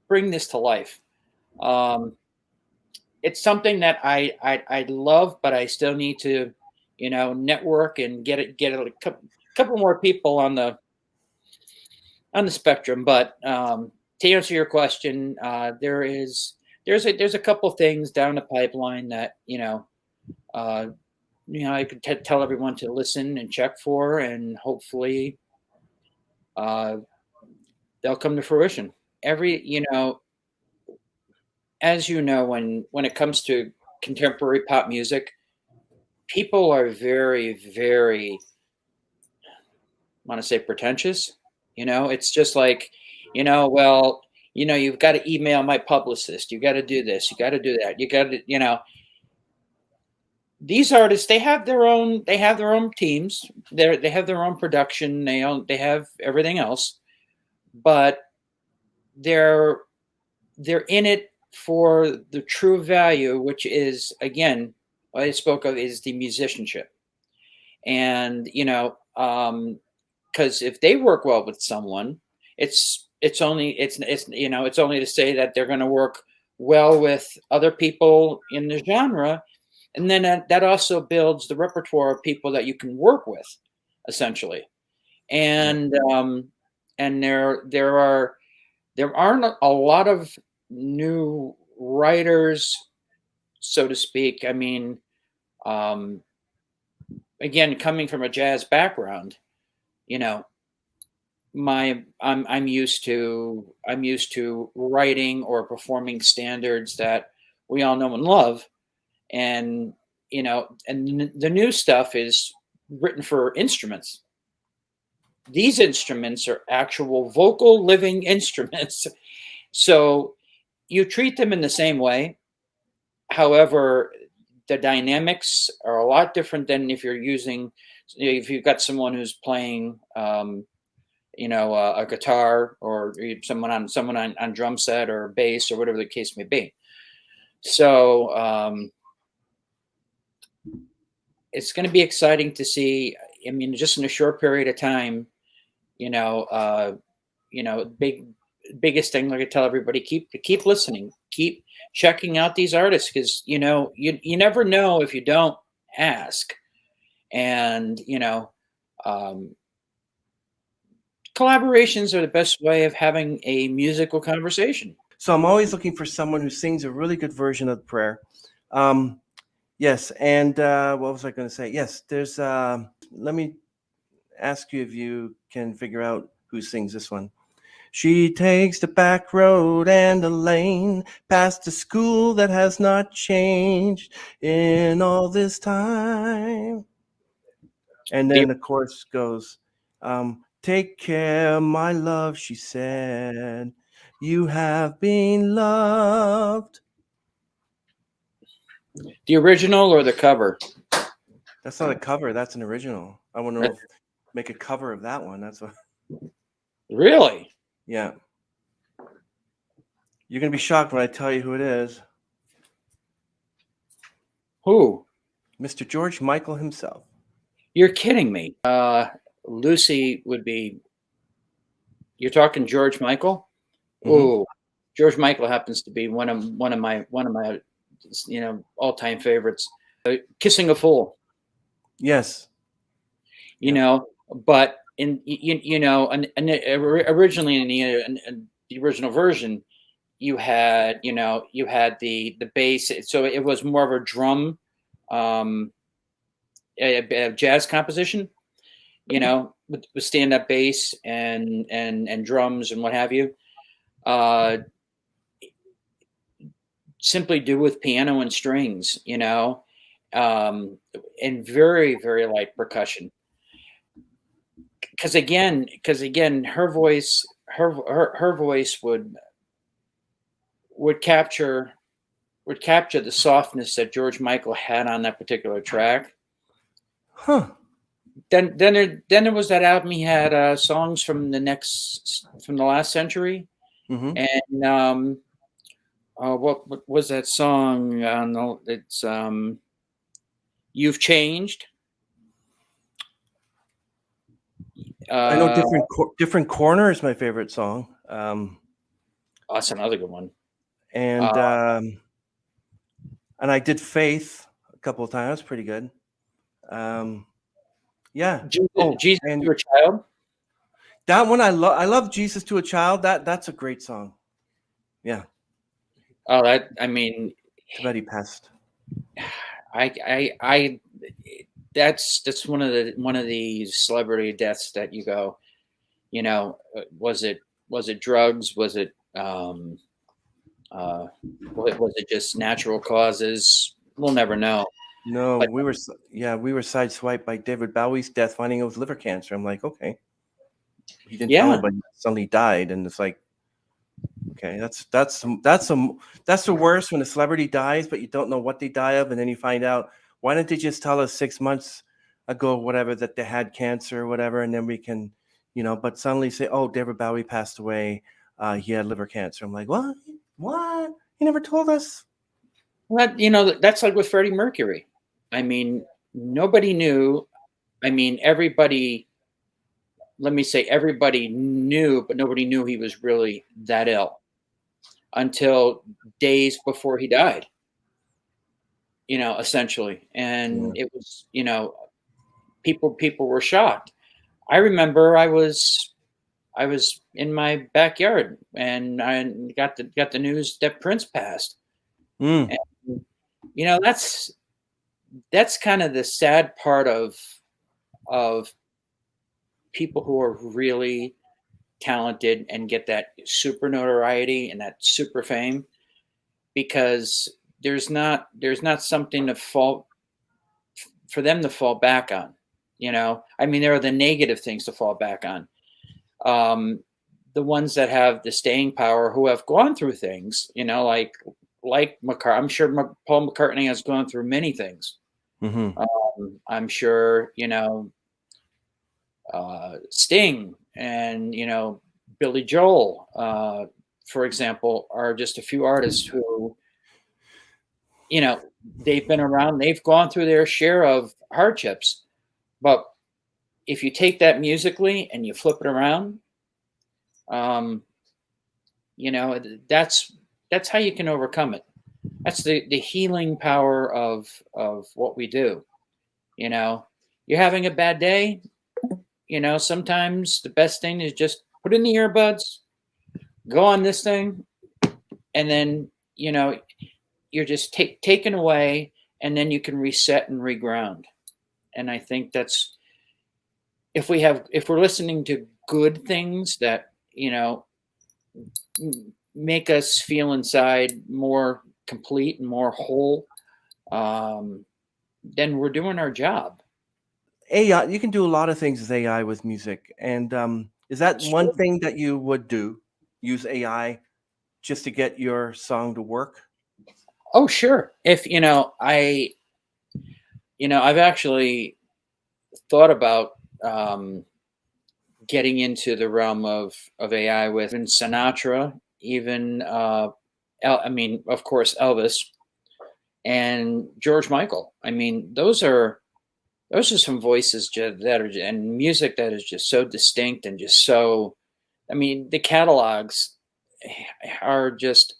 bring this to life. It's something that I love, but I still need to, network and get a couple more people on the spectrum. But to answer your question, there's a couple things down the pipeline that I could tell everyone to listen and check for, and hopefully they'll come to fruition. As when it comes to contemporary pop music, people are very, very, I want to say, pretentious. It's just like, you've got to email my publicist. You got to do this. You got to do that. You got to, these artists, they have their own teams. They have their own production. They have everything else, but they're in it for the true value, which is, again, what I spoke of, is the musicianship. And because if they work well with someone, it's only to say that they're going to work well with other people in the genre. And then that also builds the repertoire of people that you can work with, essentially. And there aren't a lot of new writers, so to speak. I mean, again, coming from a jazz background, I'm used to writing or performing standards that we all know and love. And the new stuff is written for instruments. These instruments are actual vocal living instruments, so you treat them in the same way. However, the dynamics are a lot different than if you've got someone who's playing a guitar, or someone on drum set or bass or whatever the case may be. So it's going to be exciting to see. I mean, just in a short period of time, biggest thing, like I tell everybody, keep listening, keep checking out these artists, because you never know if you don't ask. And collaborations are the best way of having a musical conversation. So I'm always looking for someone who sings a really good version of the prayer. Yes, and what was I going to say? Yes, there's. Let me ask you if you can figure out who sings this one. She takes the back road and the lane past the school that has not changed in all this time. And then the chorus goes, take care, my love, she said. You have been loved. The original or the cover? That's not a cover. That's an original. I want to know. make a cover of that one. That's what. Really? Yeah. You're gonna be shocked when I tell you who it is. Who? Mr. George Michael himself. You're kidding me. Lucy would be. You're talking George Michael? Oh, George Michael happens to be one of my all-time favorites. Kissing a Fool. Yes. But originally in the original version, you had the bass, so it was more of a drum, a jazz composition, with stand-up bass and drums and what have you. Simply do with piano and strings, and very, very light percussion. Because again, her voice would capture the softness that George Michael had on that particular track. Huh. Then there was that album he had, songs from the last century, and what was that song? It's You've Changed. I know different corner is my favorite song. That's another good one. And I did Faith a couple of times. Pretty good. Yeah. Jesus to a Child. That one I love Jesus to a Child. That's a great song. Yeah. Oh, that, I mean, too bad he passed. That's one of the celebrity deaths that you go, was it drugs? Was it just natural causes? We'll never know. No, but we were sideswiped by David Bowie's death, finding it was liver cancer. I'm like, okay, he didn't tell anybody, suddenly died, and it's like, okay, that's the worst, when a celebrity dies, but you don't know what they die of, and then you find out, why didn't they just tell us 6 months ago, whatever, that they had cancer or whatever, and then we can, but suddenly say, oh, David Bowie passed away, he had liver cancer. I'm like, what? He never told us. Well, that's like with Freddie Mercury. I mean, nobody knew. I mean, everybody knew, but nobody knew he was really that ill until days before he died, essentially. And it was, people were shocked. I remember I was in my backyard and I got the news that Prince passed. And, that's kind of the sad part of people who are really talented and get that super notoriety and that super fame, because there's not something for them to fall back on. I mean, there are the negative things to fall back on. The ones that have the staying power, who have gone through things, like McCartney. I'm sure Paul McCartney has gone through many things. I'm sure, Sting and, Billy Joel, for example, are just a few artists who, they've been around, they've gone through their share of hardships. But if you take that musically and you flip it around, that's how you can overcome it. That's the healing power of what we do. You're having a bad day, sometimes the best thing is just put in the earbuds, go on this thing, and then, you're just taken away, and then you can reset and reground. And I think that's, if we're listening to good things that, make us feel inside more complete and more whole, then we're doing our job. AI, you can do a lot of things with AI with music. And is that one thing that you would do? Use AI just to get your song to work? Oh, sure. If, I've actually thought about getting into the realm of AI with even Sinatra, even of course, Elvis and George Michael. I mean, those are some voices that are, and music that is just so distinct and just so. I mean, the catalogs are just,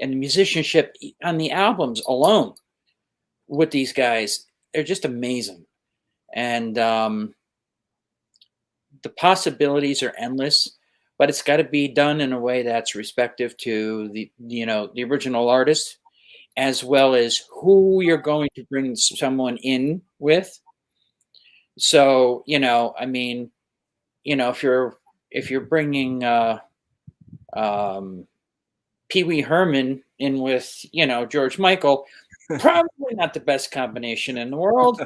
and the musicianship on the albums alone with these guys, they're just amazing. And the possibilities are endless, but it's got to be done in a way that's respective to the original artist, as well as who you're going to bring someone in with. So, I mean, if you're bringing Pee Wee Herman in with, George Michael, probably not the best combination in the world.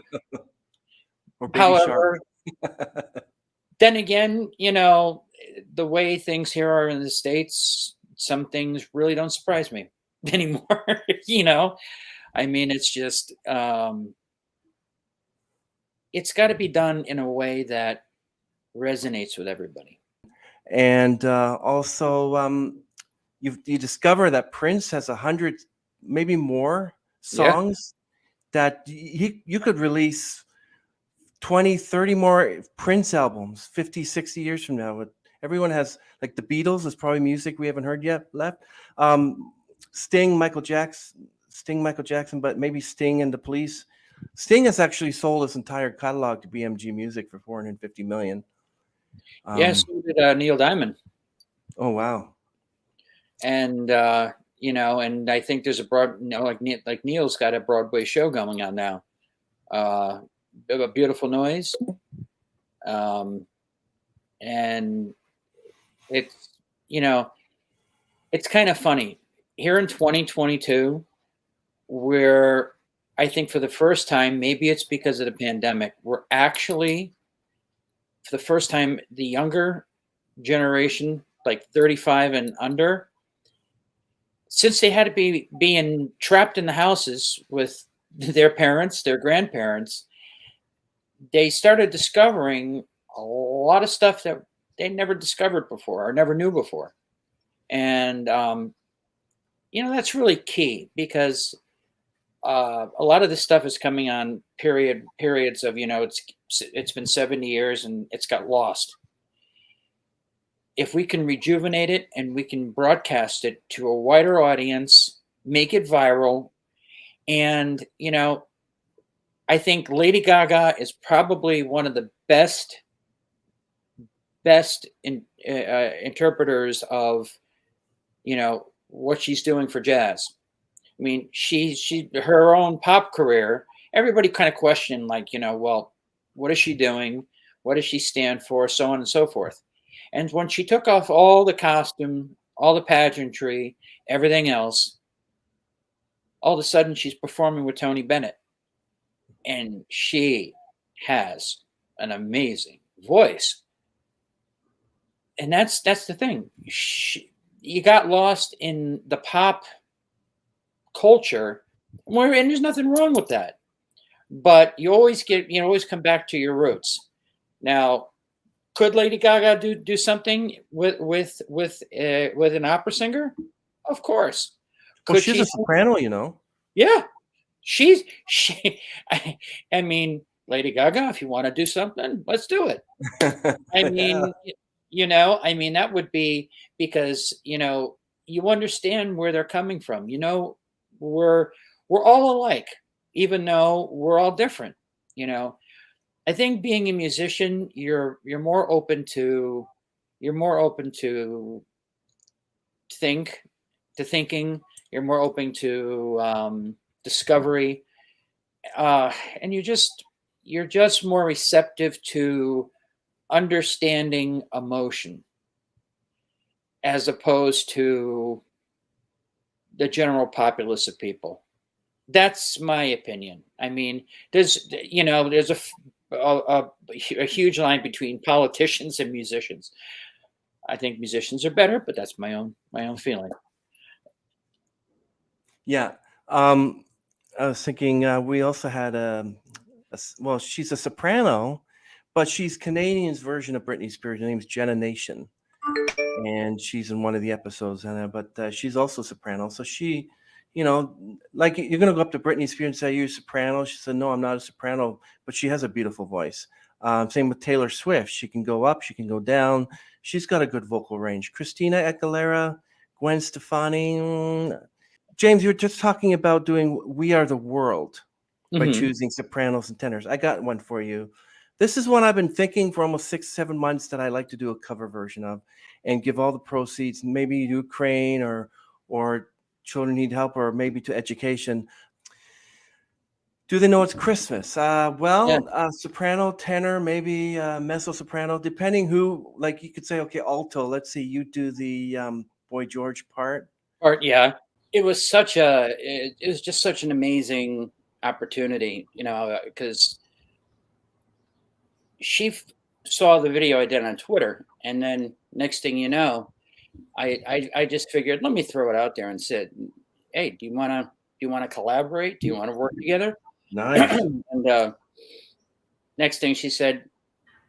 Or Baby However, Shark. then again, the way things here are in the States, some things really don't surprise me anymore. I mean, it's just, it's got to be done in a way that resonates with everybody. And also, you discover that Prince has 100, maybe more songs that you could release 20, 30 more Prince albums 50, 60 years from now. Everyone has, like the Beatles is probably music we haven't heard yet left. Sting, Michael Jackson, but maybe Sting and the Police. Sting has actually sold his entire catalog to BMG Music for $450 million. So did Neil Diamond. Oh, wow. And, and I think there's a broad, like Neil's got a Broadway show going on now. A Beautiful Noise. And it's, it's kind of funny here in 2022, where I think for the first time, maybe it's because of the pandemic, we're actually, for the first time, the younger generation, like 35 and under, since they had to be being trapped in the houses with their parents, their grandparents, they started discovering a lot of stuff that they never discovered before or never knew before. And, that's really key, because a lot of this stuff is coming on periods of, it's been 70 years and it's got lost. If we can rejuvenate it and we can broadcast it to a wider audience, make it viral. And, I think Lady Gaga is probably one of the best interpreters of, what she's doing for jazz. I mean, she her own pop career, everybody kind of questioned, like, well, what is she doing? What does she stand for? So on and so forth. And when she took off all the costume, all the pageantry, everything else, all of a sudden she's performing with Tony Bennett. And she has an amazing voice. And that's the thing. You got lost in the pop culture, and there's nothing wrong with that. But you always come back to your roots. Now, could Lady Gaga do something with an opera singer? Of course. Well, she's a soprano, Yeah, I mean, Lady Gaga, if you want to do something, let's do it. I mean, that would be because, you understand where they're coming from. We're all alike, even though we're all different. I think being a musician, you're more open to thinking. You're more open to discovery, and you're just more receptive to understanding emotion, as opposed to the general populace of people. That's my opinion. I mean, there's a huge line between politicians and musicians. I think musicians are better, but that's my own feeling. Yeah. I was thinking we also had well, she's a soprano, but she's Canadian's version of Britney Spears. Her name's Jenna Nation, and she's in one of the episodes. But she's also soprano. So she, like you're gonna go up to Britney Spears and say you're a soprano. She said, "No, I'm not a soprano," but she has a beautiful voice. Same with Taylor Swift. She can go up, she can go down. She's got a good vocal range. Christina Aguilera, Gwen Stefani. James, you were just talking about doing "We Are the World" by choosing sopranos and tenors. I got one for you. This is one I've been thinking for almost 6-7 months that I like to do a cover version of, and give all the proceeds, maybe to Ukraine or children need help, or maybe to education. Do they know it's Christmas? Soprano, tenor, maybe mezzo soprano, depending who. Like you could say, okay, alto. Let's see, you do the Boy George part. Yeah. It was just such an amazing opportunity, because she saw the video I did on Twitter, and then next thing you know, I just figured, let me throw it out there and said, hey, do you want to collaborate? Do you want to work together? Nice. And next thing she said,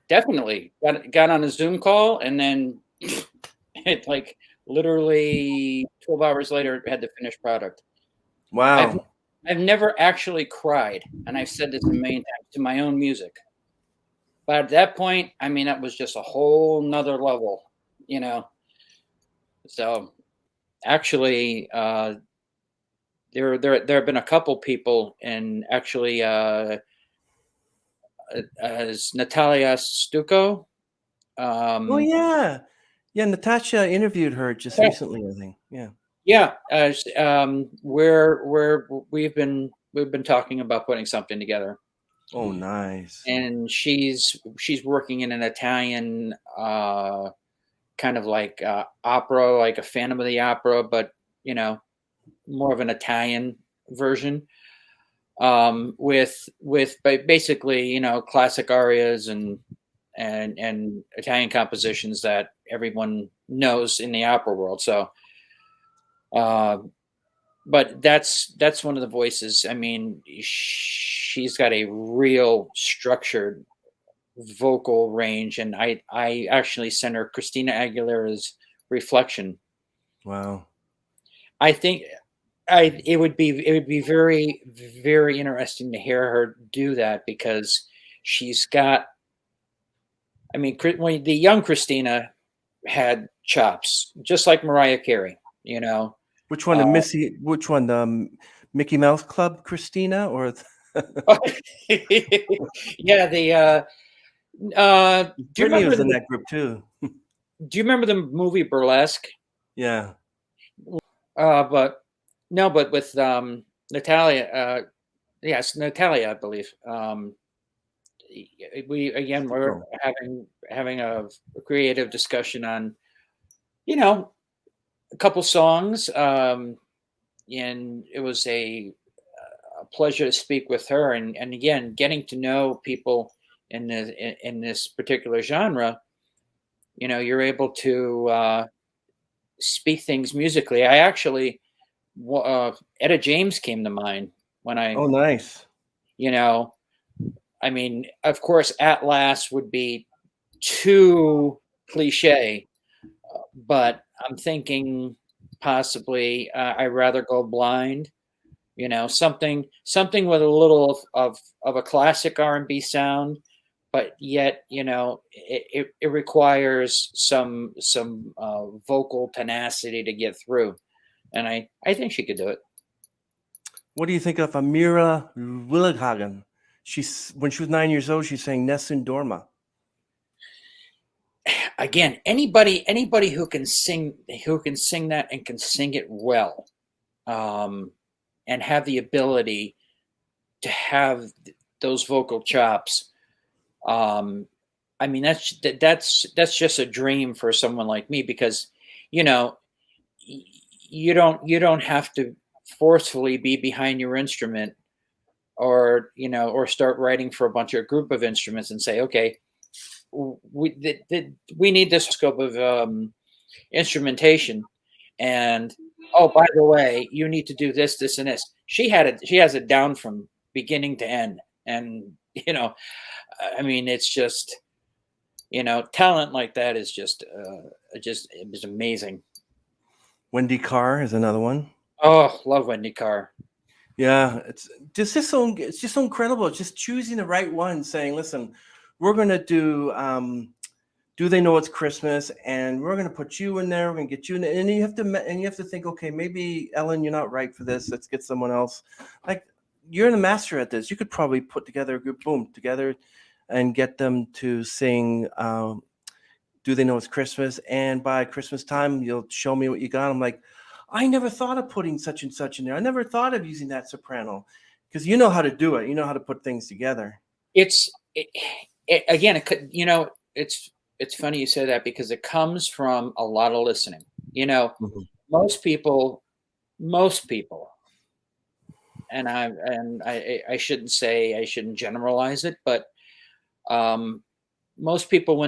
definitely. Got on a Zoom call, and then it like literally 12 hours later had the finished product. Wow. I've never actually cried, and I've said this a million times, to my own music. But at that point, I mean, that was just a whole nother level, So actually, there have been a couple people, and actually, as Natalia Stuko. Oh yeah, Natasha interviewed her just recently, I think. Yeah. Where we've been talking about putting something together. Oh, nice. And she's working in an Italian kind of like opera, like a Phantom of the Opera, but more of an Italian version, with basically classic arias and Italian compositions that everyone knows in the opera world. So, but that's one of the voices. I mean, she's got a real structured vocal range, and I actually sent her Christina Aguilera's Reflection. Wow. I think it would be very, very interesting to hear her do that, because she's got, I mean, when the young Christina had chops, just like Mariah Carey, Which one, which one, the Mickey Mouse Club Christina, or? Yeah, the. Do you Britney remember was in that group too. Do you remember the movie Burlesque? Yeah. But with Natalia. Yes, Natalia, I believe. We're having a creative discussion on, a couple songs, and it was a pleasure to speak with her, and again, getting to know people in this particular genre. You're able to speak things musically. I actually, Etta James came to mind when I. Oh, nice. I mean, of course, At Last would be too cliche, but I'm thinking possibly I'd Rather Go Blind. Something with a little of a classic R&B sound, but yet it requires some vocal tenacity to get through, and I think she could do it. What do you think of Amira Willighagen? When she was 9 years old, she sang Nessun Dorma. Again, anybody who can sing that and can sing it well, and have the ability to have those vocal chops. I mean, that's just a dream for someone like me, because you don't have to forcefully be behind your instrument, or start writing for a bunch of group of instruments and say, okay, we need this scope of instrumentation, and oh, by the way, you need to do this, and this. She has it down from beginning to end, and I mean, it's just, talent like that is just it was amazing. Wendy Carr is another one. Oh, love Wendy Carr. Yeah, it's just so incredible. It's just choosing the right one, saying, "Listen, we're going to do they know it's Christmas?" And we're going to put you in there. We're going to get you in there. And you have to think, okay, maybe Ellen, you're not right for this. Let's get someone else. Like, you're the master at this. You could probably put together a group, together, and get them to sing. Do they know it's Christmas? And by Christmas time, you'll show me what you got. I'm like, I never thought of putting such and such in there. I never thought of using that soprano, because you know how to do it. You know how to put things together. It's funny you say that, because it comes from a lot of listening. Most people, and I shouldn't generalize it, but most people,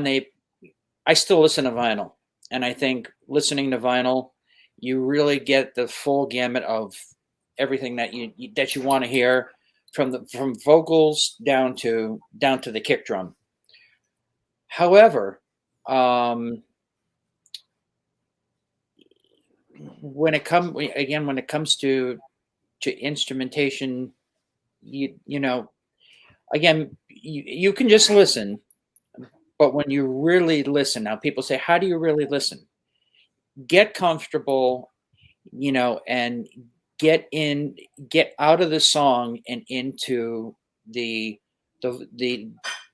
I still listen to vinyl, and I think listening to vinyl, you really get the full gamut of everything that you want to hear, from vocals down to the kick drum. However, when it comes to instrumentation, you can just listen, but when you really listen, now people say, how do you really listen? Get comfortable, and get out of the song and into the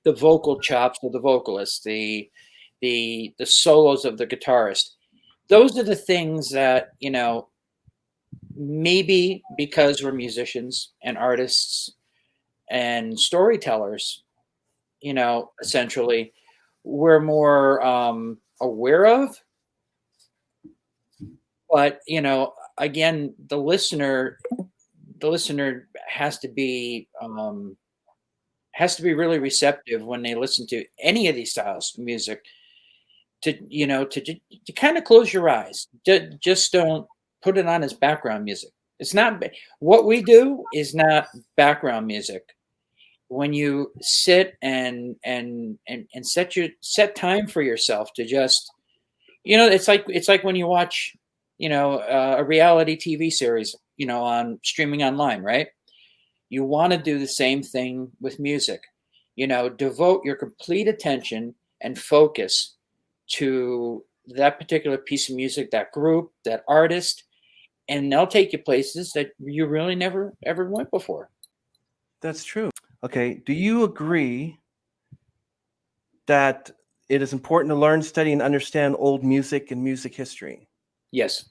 vocal chops of the vocalist, the solos of the guitarist. Those are the things that, maybe because we're musicians and artists and storytellers, essentially, we're more aware of. But, again, the listener has to be really receptive when they listen to any of these styles of music, to kind of close your eyes. Just don't put it on as background music. It's not what we do is not background music. When you sit and set time for yourself to just, it's like when you watch, a reality TV series, on streaming online, right? You want to do the same thing with music, devote your complete attention and focus to that particular piece of music, that group, that artist, and they'll take you places that you really never ever went before. That's true. Okay. Do you agree that it is important to learn, study, and understand old music and music history? Yes.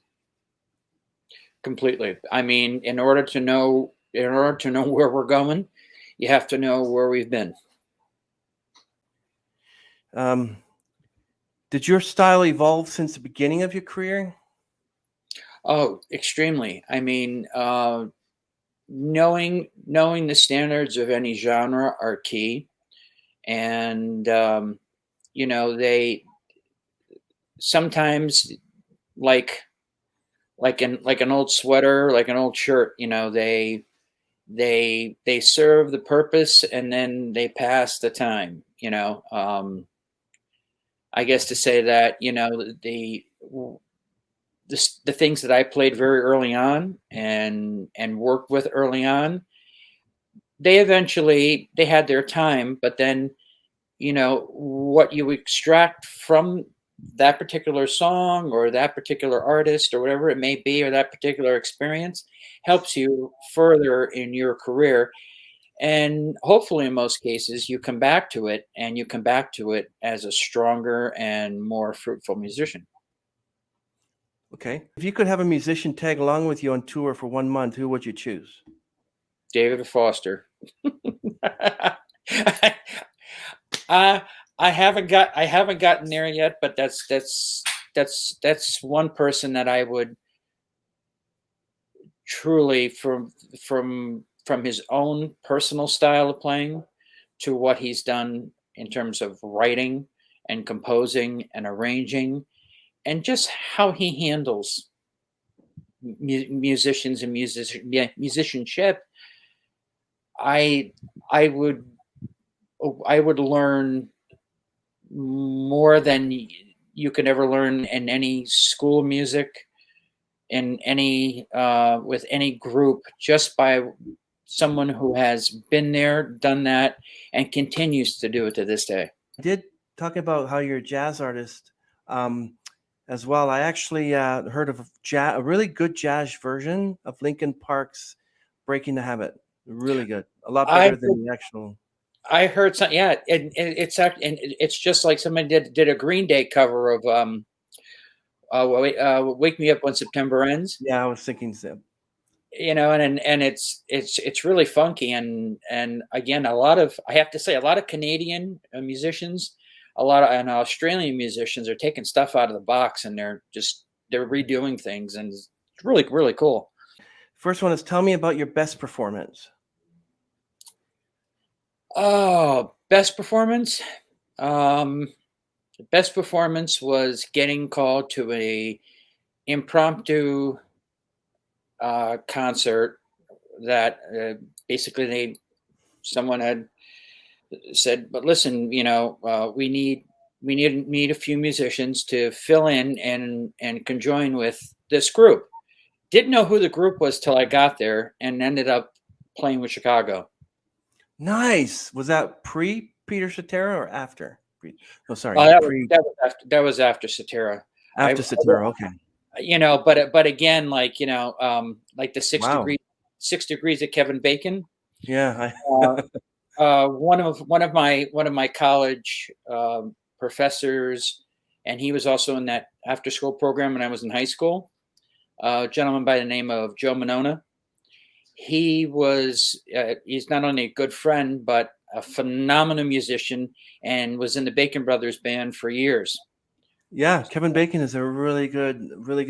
Completely. I mean, in order to know where we're going, you have to know where we've been. Did your style evolve since the beginning of your career? Oh, extremely. I mean, knowing the standards of any genre are key, and they sometimes, like an old sweater, like an old shirt, they serve the purpose and then they pass the time. I guess to say that, the things that I played very early on and worked with early on, they had their time, but then, what you extract from that particular song or that particular artist or whatever it may be, or that particular experience, helps you further in your career. And hopefully in most cases you come back to it as a stronger and more fruitful musician. Okay. If you could have a musician tag along with you on tour for 1 month, who would you choose? David Foster. I haven't gotten there yet, but that's one person that I would truly, from his own personal style of playing to what he's done in terms of writing and composing and arranging, and just how he handles musicians and musicianship, I would I would learn more than you could ever learn in any school of music, in any with any group, just by someone who has been there, done that, and continues to do it to this day. I did talk about how you're a jazz artist as well. I actually heard of a really good jazz version of Linkin Park's "Breaking the Habit." Really good, a lot better than the actual. I heard something. Yeah, it's just like somebody did a Green Day cover of "Wake Me Up When September Ends." Yeah, I was thinking so. You know, and it's really funky, and again, I have to say, a lot of Canadian musicians, and Australian musicians are taking stuff out of the box, and they're redoing things, and it's really, really cool. First one is, tell me about your best performance. Oh, best performance. The best performance was getting called to a impromptu concert that basically someone had said, but listen, we need a few musicians to fill in and conjoin with this group. Didn't know who the group was till I got there, and ended up playing with Chicago. Nice. Was that pre Peter Cetera or after? Oh, sorry. That was after Cetera. After Cetera, okay. But again, like like the 6 degrees of Kevin Bacon. Yeah. One of my college professors, and he was also in that after school program when I was in high school. A gentleman by the name of Joe Monona. He's not only a good friend, but a phenomenal musician, and was in the Bacon Brothers band for years. Yeah, Kevin Bacon is a really good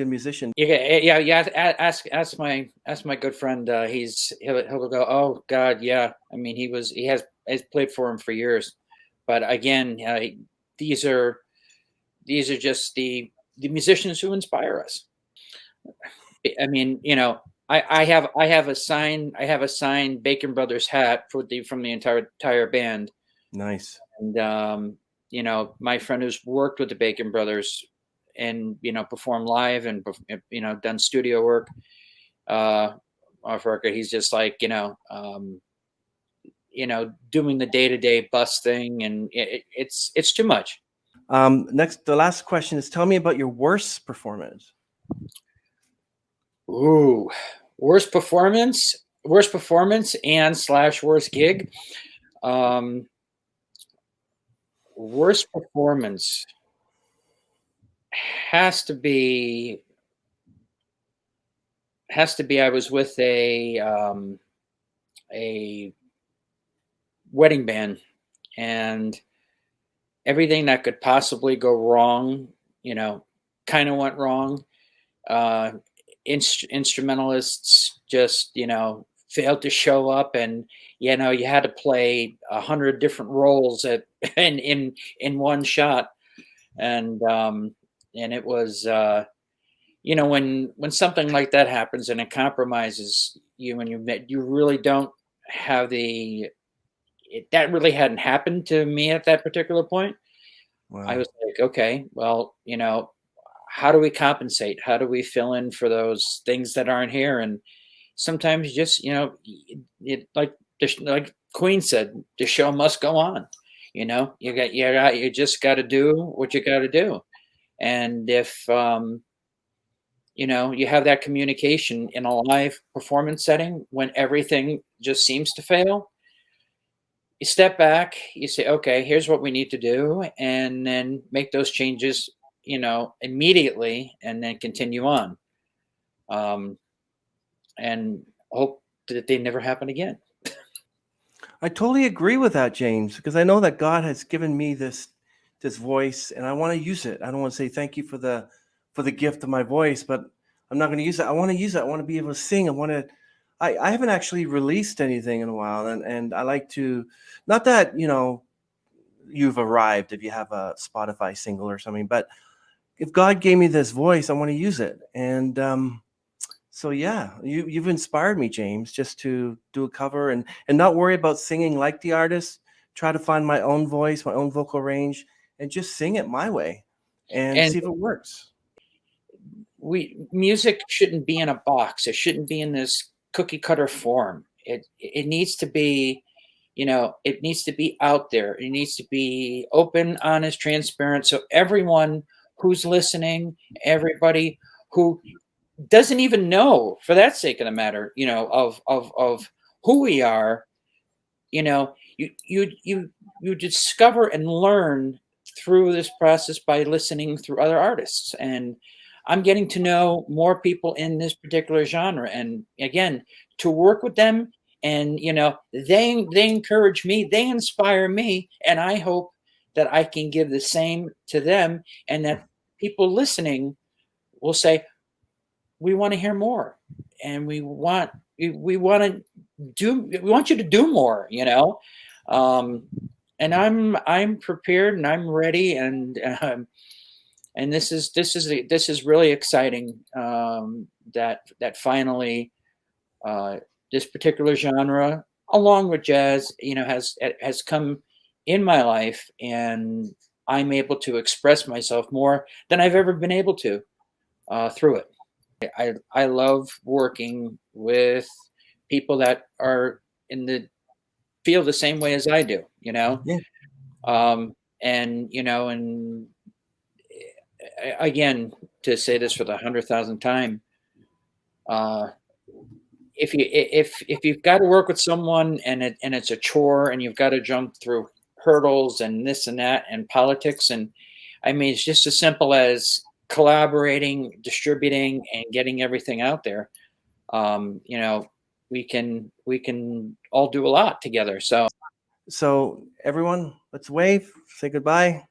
musician. Yeah. Ask my good friend. He'll go, oh God, yeah. I mean, he has played for him for years, but again, these are just the musicians who inspire us. I mean, I have a signed Bacon Brothers hat from the entire band. Nice. And my friend who's worked with the Bacon Brothers and performed live and done studio work off record, he's just like doing the day-to-day bus thing, and it's too much. Next, the last question is, tell me about your worst performance. Ooh, worst performance and / worst gig. Worst performance has to be I was with a wedding band, and everything that could possibly go wrong, kind of went wrong. Instrumentalists just failed to show up, and you had to play 100 different roles in one shot, and it was when something like that happens and it compromises you, and you really don't have that really hadn't happened to me at that particular point. Wow. I was like, okay, well, how do we compensate? How do we fill in for those things that aren't here? And sometimes just, like Queen said, the show must go on. You just got to do what you got to do. And if, you have that communication in a live performance setting when everything just seems to fail, you step back, you say, okay, here's what we need to do. And then make those changes immediately, and then continue on, and hope that they never happen again. I totally agree with that, James, because I know that God has given me this voice, and I want to use it. I don't want to say thank you for the gift of my voice, but I'm not going to use it. I want to use it. I want to be able to sing. I haven't actually released anything in a while, and I like to, not that you've arrived if you have a Spotify single or something, but if God gave me this voice, I want to use it. And so, yeah, you've inspired me, James, just to do a cover and not worry about singing like the artist, try to find my own voice, my own vocal range, and just sing it my way and see if it works. Music shouldn't be in a box. It shouldn't be in this cookie cutter form. It needs to be, it needs to be out there. It needs to be open, honest, transparent. So everyone who's listening, everybody who doesn't even know, for that sake of the matter, of who we are, you discover and learn through this process by listening through other artists. And I'm getting to know more people in this particular genre. And again, to work with them, and they encourage me, they inspire me, and I hope that I can give the same to them, and that people listening will say, we want to hear more, and we want you to do more, and I'm prepared and I'm ready, and this is really exciting, that finally this particular genre, along with jazz, has come in my life, and I'm able to express myself more than I've ever been able to through it. I love working with people that are in the field the same way as I do, Yeah. and again, to say this for the 100,000th time, if you've got to work with someone and it's a chore, and you've got to jump through hurdles and this and that and politics, and I mean, it's just as simple as collaborating, distributing, and getting everything out there. We can all do a lot together. So everyone, let's wave, say goodbye.